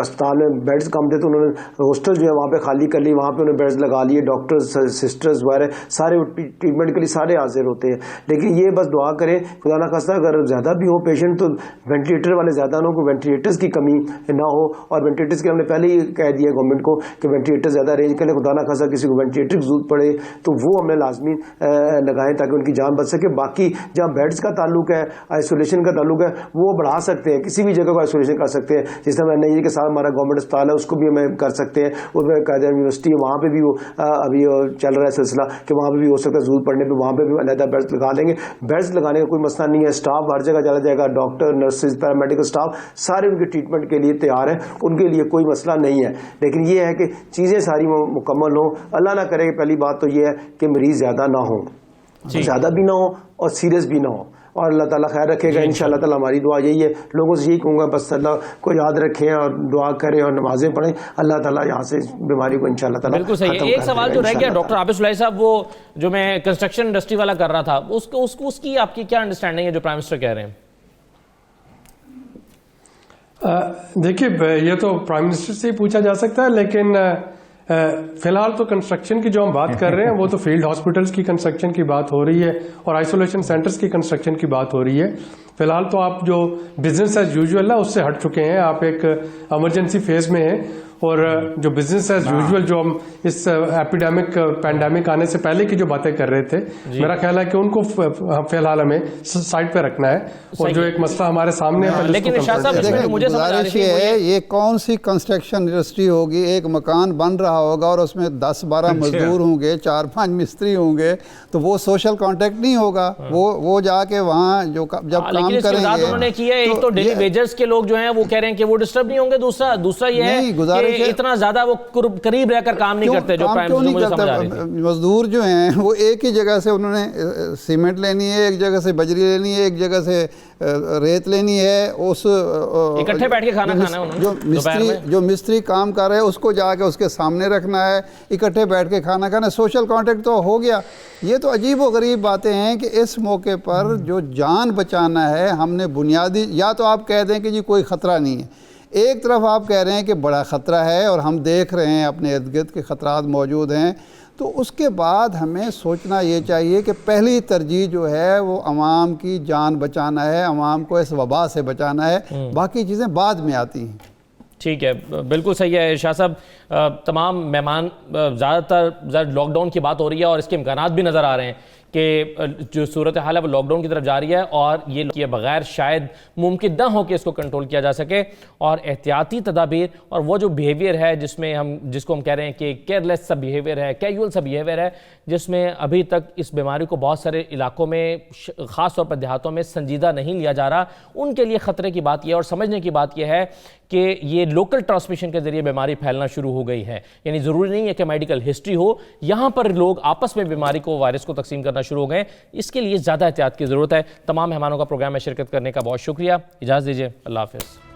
اسپتال میں بیڈز کم تھے تو انہوں نے ہاسٹل جو ہے وہاں پہ خالی کر لی، وہاں پہ انہیں بیڈز لگا لیے. ڈاکٹرز سسٹرز وغیرہ سارے ٹریٹمنٹ کے لیے سارے حاضر ہوتے ہیں. لیکن یہ بس دعا کریں خدا نہ خاصا اگر زیادہ بھی ہو پیشنٹ تو وینٹیلیٹر والے زیادہ نہ ہو، وینٹیلیٹرز کی کمی نہ ہو. اور وینٹیلیٹرز کے ہم نے پہلے ہی کہہ دیا گورنمنٹ کو کہ وینٹیلیٹر زیادہ ارینج کریں. خدا نہ خاصا کسی کو وینٹیلیٹر کی ضرورت پڑے تو وہ ہمیں لازمی لگائیں تاکہ ان کی جان بچ سکے. باقی جہاں بیڈز کا تعلق ہے، آئسولیشن کا تعلق ہے، وہ بڑھا سکتے ہیں، کسی بھی جگہ کو آئسولیشن کر سکتے ہیں. جس طرح میں کے ساتھ ہمارا گورنمنٹ اسپتال ہے اس کو بھی ہمیں کر سکتے ہیں. اور قائدہ یونیورسٹی ہے وہاں پہ بھی وہ ابھی چل رہا ہے سلسلہ کہ وہاں پہ بھی ہو سکتا ہے ضرورت پڑنے پہ وہاں پہ بھی علیحدہ بیڈز لگا دیں گے. بیڈز لگانے کا کوئی مسئلہ نہیں ہے. اسٹاف ہر جگہ چلا جائے گا، ڈاکٹر نرسز پیرامیڈیکل اسٹاف سارے ان کے ٹریٹمنٹ کے لیے تیار ہیں، ان کے لیے کوئی مسئلہ نہیں ہے. لیکن یہ ہے کہ چیزیں ساری مکمل ہوں. اللہ نہ کرے کہ پہلی بات تو یہ ہے کہ مریض زیادہ نہ ہوں، زیادہ بھی نہ ہو اور سیریس بھی نہ ہو. اور اللہ تعالیٰ خیر رکھے گا انشاءاللہ تعالیٰ. ہماری دعا یہی ہے، لوگوں سے یہی کہوں گا بس اللہ کو یاد رکھیں اور دعا کریں اور نمازیں پڑھیں. اللہ تعالیٰ یہاں سے بیماری کو انشاءاللہ تعالیٰ بالکل صحیح ہے. ایک سوال جو رہ گیا ڈاکٹر عابد صلاحی صاحب، وہ جو میں کنسٹرکشن انڈسٹری والا کر رہا تھا، اس کی آپ کی کیا انڈرسٹینڈنگ ہے جو پرائم منسٹر کہہ رہے ہیں؟ دیکھیے یہ تو پرائم منسٹر سے ہی پوچھا جا سکتا ہے، لیکن فی الحال تو کنسٹرکشن کی جو ہم بات کر رہے ہیں وہ تو فیلڈ ہاسپٹلس کی کنسٹرکشن کی بات ہو رہی ہے اور آئسولیشن سینٹرز کی کنسٹرکشن کی بات ہو رہی ہے. فی الحال تو آپ جو بزنس ایز یوزول ہے اس سے ہٹ چکے ہیں، آپ ایک ایمرجنسی فیز میں ہیں. اور جو بزنس ایز یوزول جو ہم اس ایپیڈیمک پینڈیمک آنے سے پہلے کی جو باتیں کر رہے تھے، میرا خیال ہے کہ ان کو فی الحال ہمیں سائڈ پہ رکھنا ہے. اور جو ایک مسئلہ ہمارے سامنے ہے، لیکن مجھے گزارش یہ ہے، یہ کون سی کنسٹرکشن انڈسٹری ہوگی؟ ایک مکان بن رہا ہوگا اور اس میں 10-12 مزدور ہوں گے، 4-5 مستری ہوں گے، تو وہ سوشل کانٹیکٹ نہیں ہوگا. وہ جا کے وہاں جو جب کام کریں گے انہوں نے کیا ہے. ایک تو ڈیلی ویجرز کے لوگ جو ہیں وہ کہہ رہے ہیں کہ وہ ڈسٹرب نہیں ہوں گے. دوسرا یہ ہے کہ اتنا زیادہ وہ قریب رہ کر کام نہیں کرتے. جو پرائم منسٹر مجھے سمجھ آ رہی تھی، مزدور جو ہیں وہ ایک ہی جگہ سے انہوں نے سیمنٹ لینی ہے، ایک جگہ سے بجری لینی ہے، ایک جگہ سے ریت لینی ہے. اس اکٹھے بیٹھ کے کھانا کھانا ہے. جو مستری کام کر رہے ہیں اس کو جا کے اس کے سامنے رکھنا ہے، اکٹھے بیٹھ کے کھانا کھانا. سوشل کانٹیکٹ تو ہو گیا. یہ تو عجیب و غریب باتیں ہیں کہ اس موقع پر جو جان بچانا ہے ہم نے بنیادی، یا تو آپ کہہ دیں کہ جی کوئی خطرہ نہیں ہے، ایک طرف آپ کہہ رہے ہیں کہ بڑا خطرہ ہے اور ہم دیکھ رہے ہیں اپنے ارد گرد کے خطرات موجود ہیں، تو اس کے بعد ہمیں سوچنا یہ چاہیے کہ پہلی ترجیح جو ہے وہ عوام کی جان بچانا ہے، عوام کو اس وبا سے بچانا ہے، باقی چیزیں بعد میں آتی ہیں. ٹھیک ہے، بالکل صحیح ہے شاہ صاحب. تمام مہمان زیادہ تر لاک ڈاؤن کی بات ہو رہی ہے اور اس کے امکانات بھی نظر آ رہے ہیں کہ جو صورتحال ہے وہ لاک ڈاؤن کی طرف جا رہی ہے اور یہ کیے بغیر شاید ممکن نہ ہو کہ اس کو کنٹرول کیا جا سکے، اور احتیاطی تدابیر اور وہ جو بیہیویئر ہے جس کو ہم کہہ رہے ہیں کہ کیئرلیس سا بیہیویئر ہے، کیجول سا بیہیویئر ہے، جس میں ابھی تک اس بیماری کو بہت سارے علاقوں میں خاص طور پر دیہاتوں میں سنجیدہ نہیں لیا جا رہا، ان کے لیے خطرے کی بات یہ اور سمجھنے کی بات یہ ہے کہ یہ لوکل ٹرانسمیشن کے ذریعے بیماری پھیلنا شروع ہو گئی ہے. یعنی ضروری نہیں ہے کہ میڈیکل ہسٹری ہو، یہاں پر لوگ آپس میں بیماری کو، وائرس کو تقسیم کرنا شروع ہو گئے. اس کے لیے زیادہ احتیاط کی ضرورت ہے. تمام مہمانوں کا پروگرام میں شرکت کرنے کا بہت شکریہ. اجازت دیجیے. اللہ حافظ.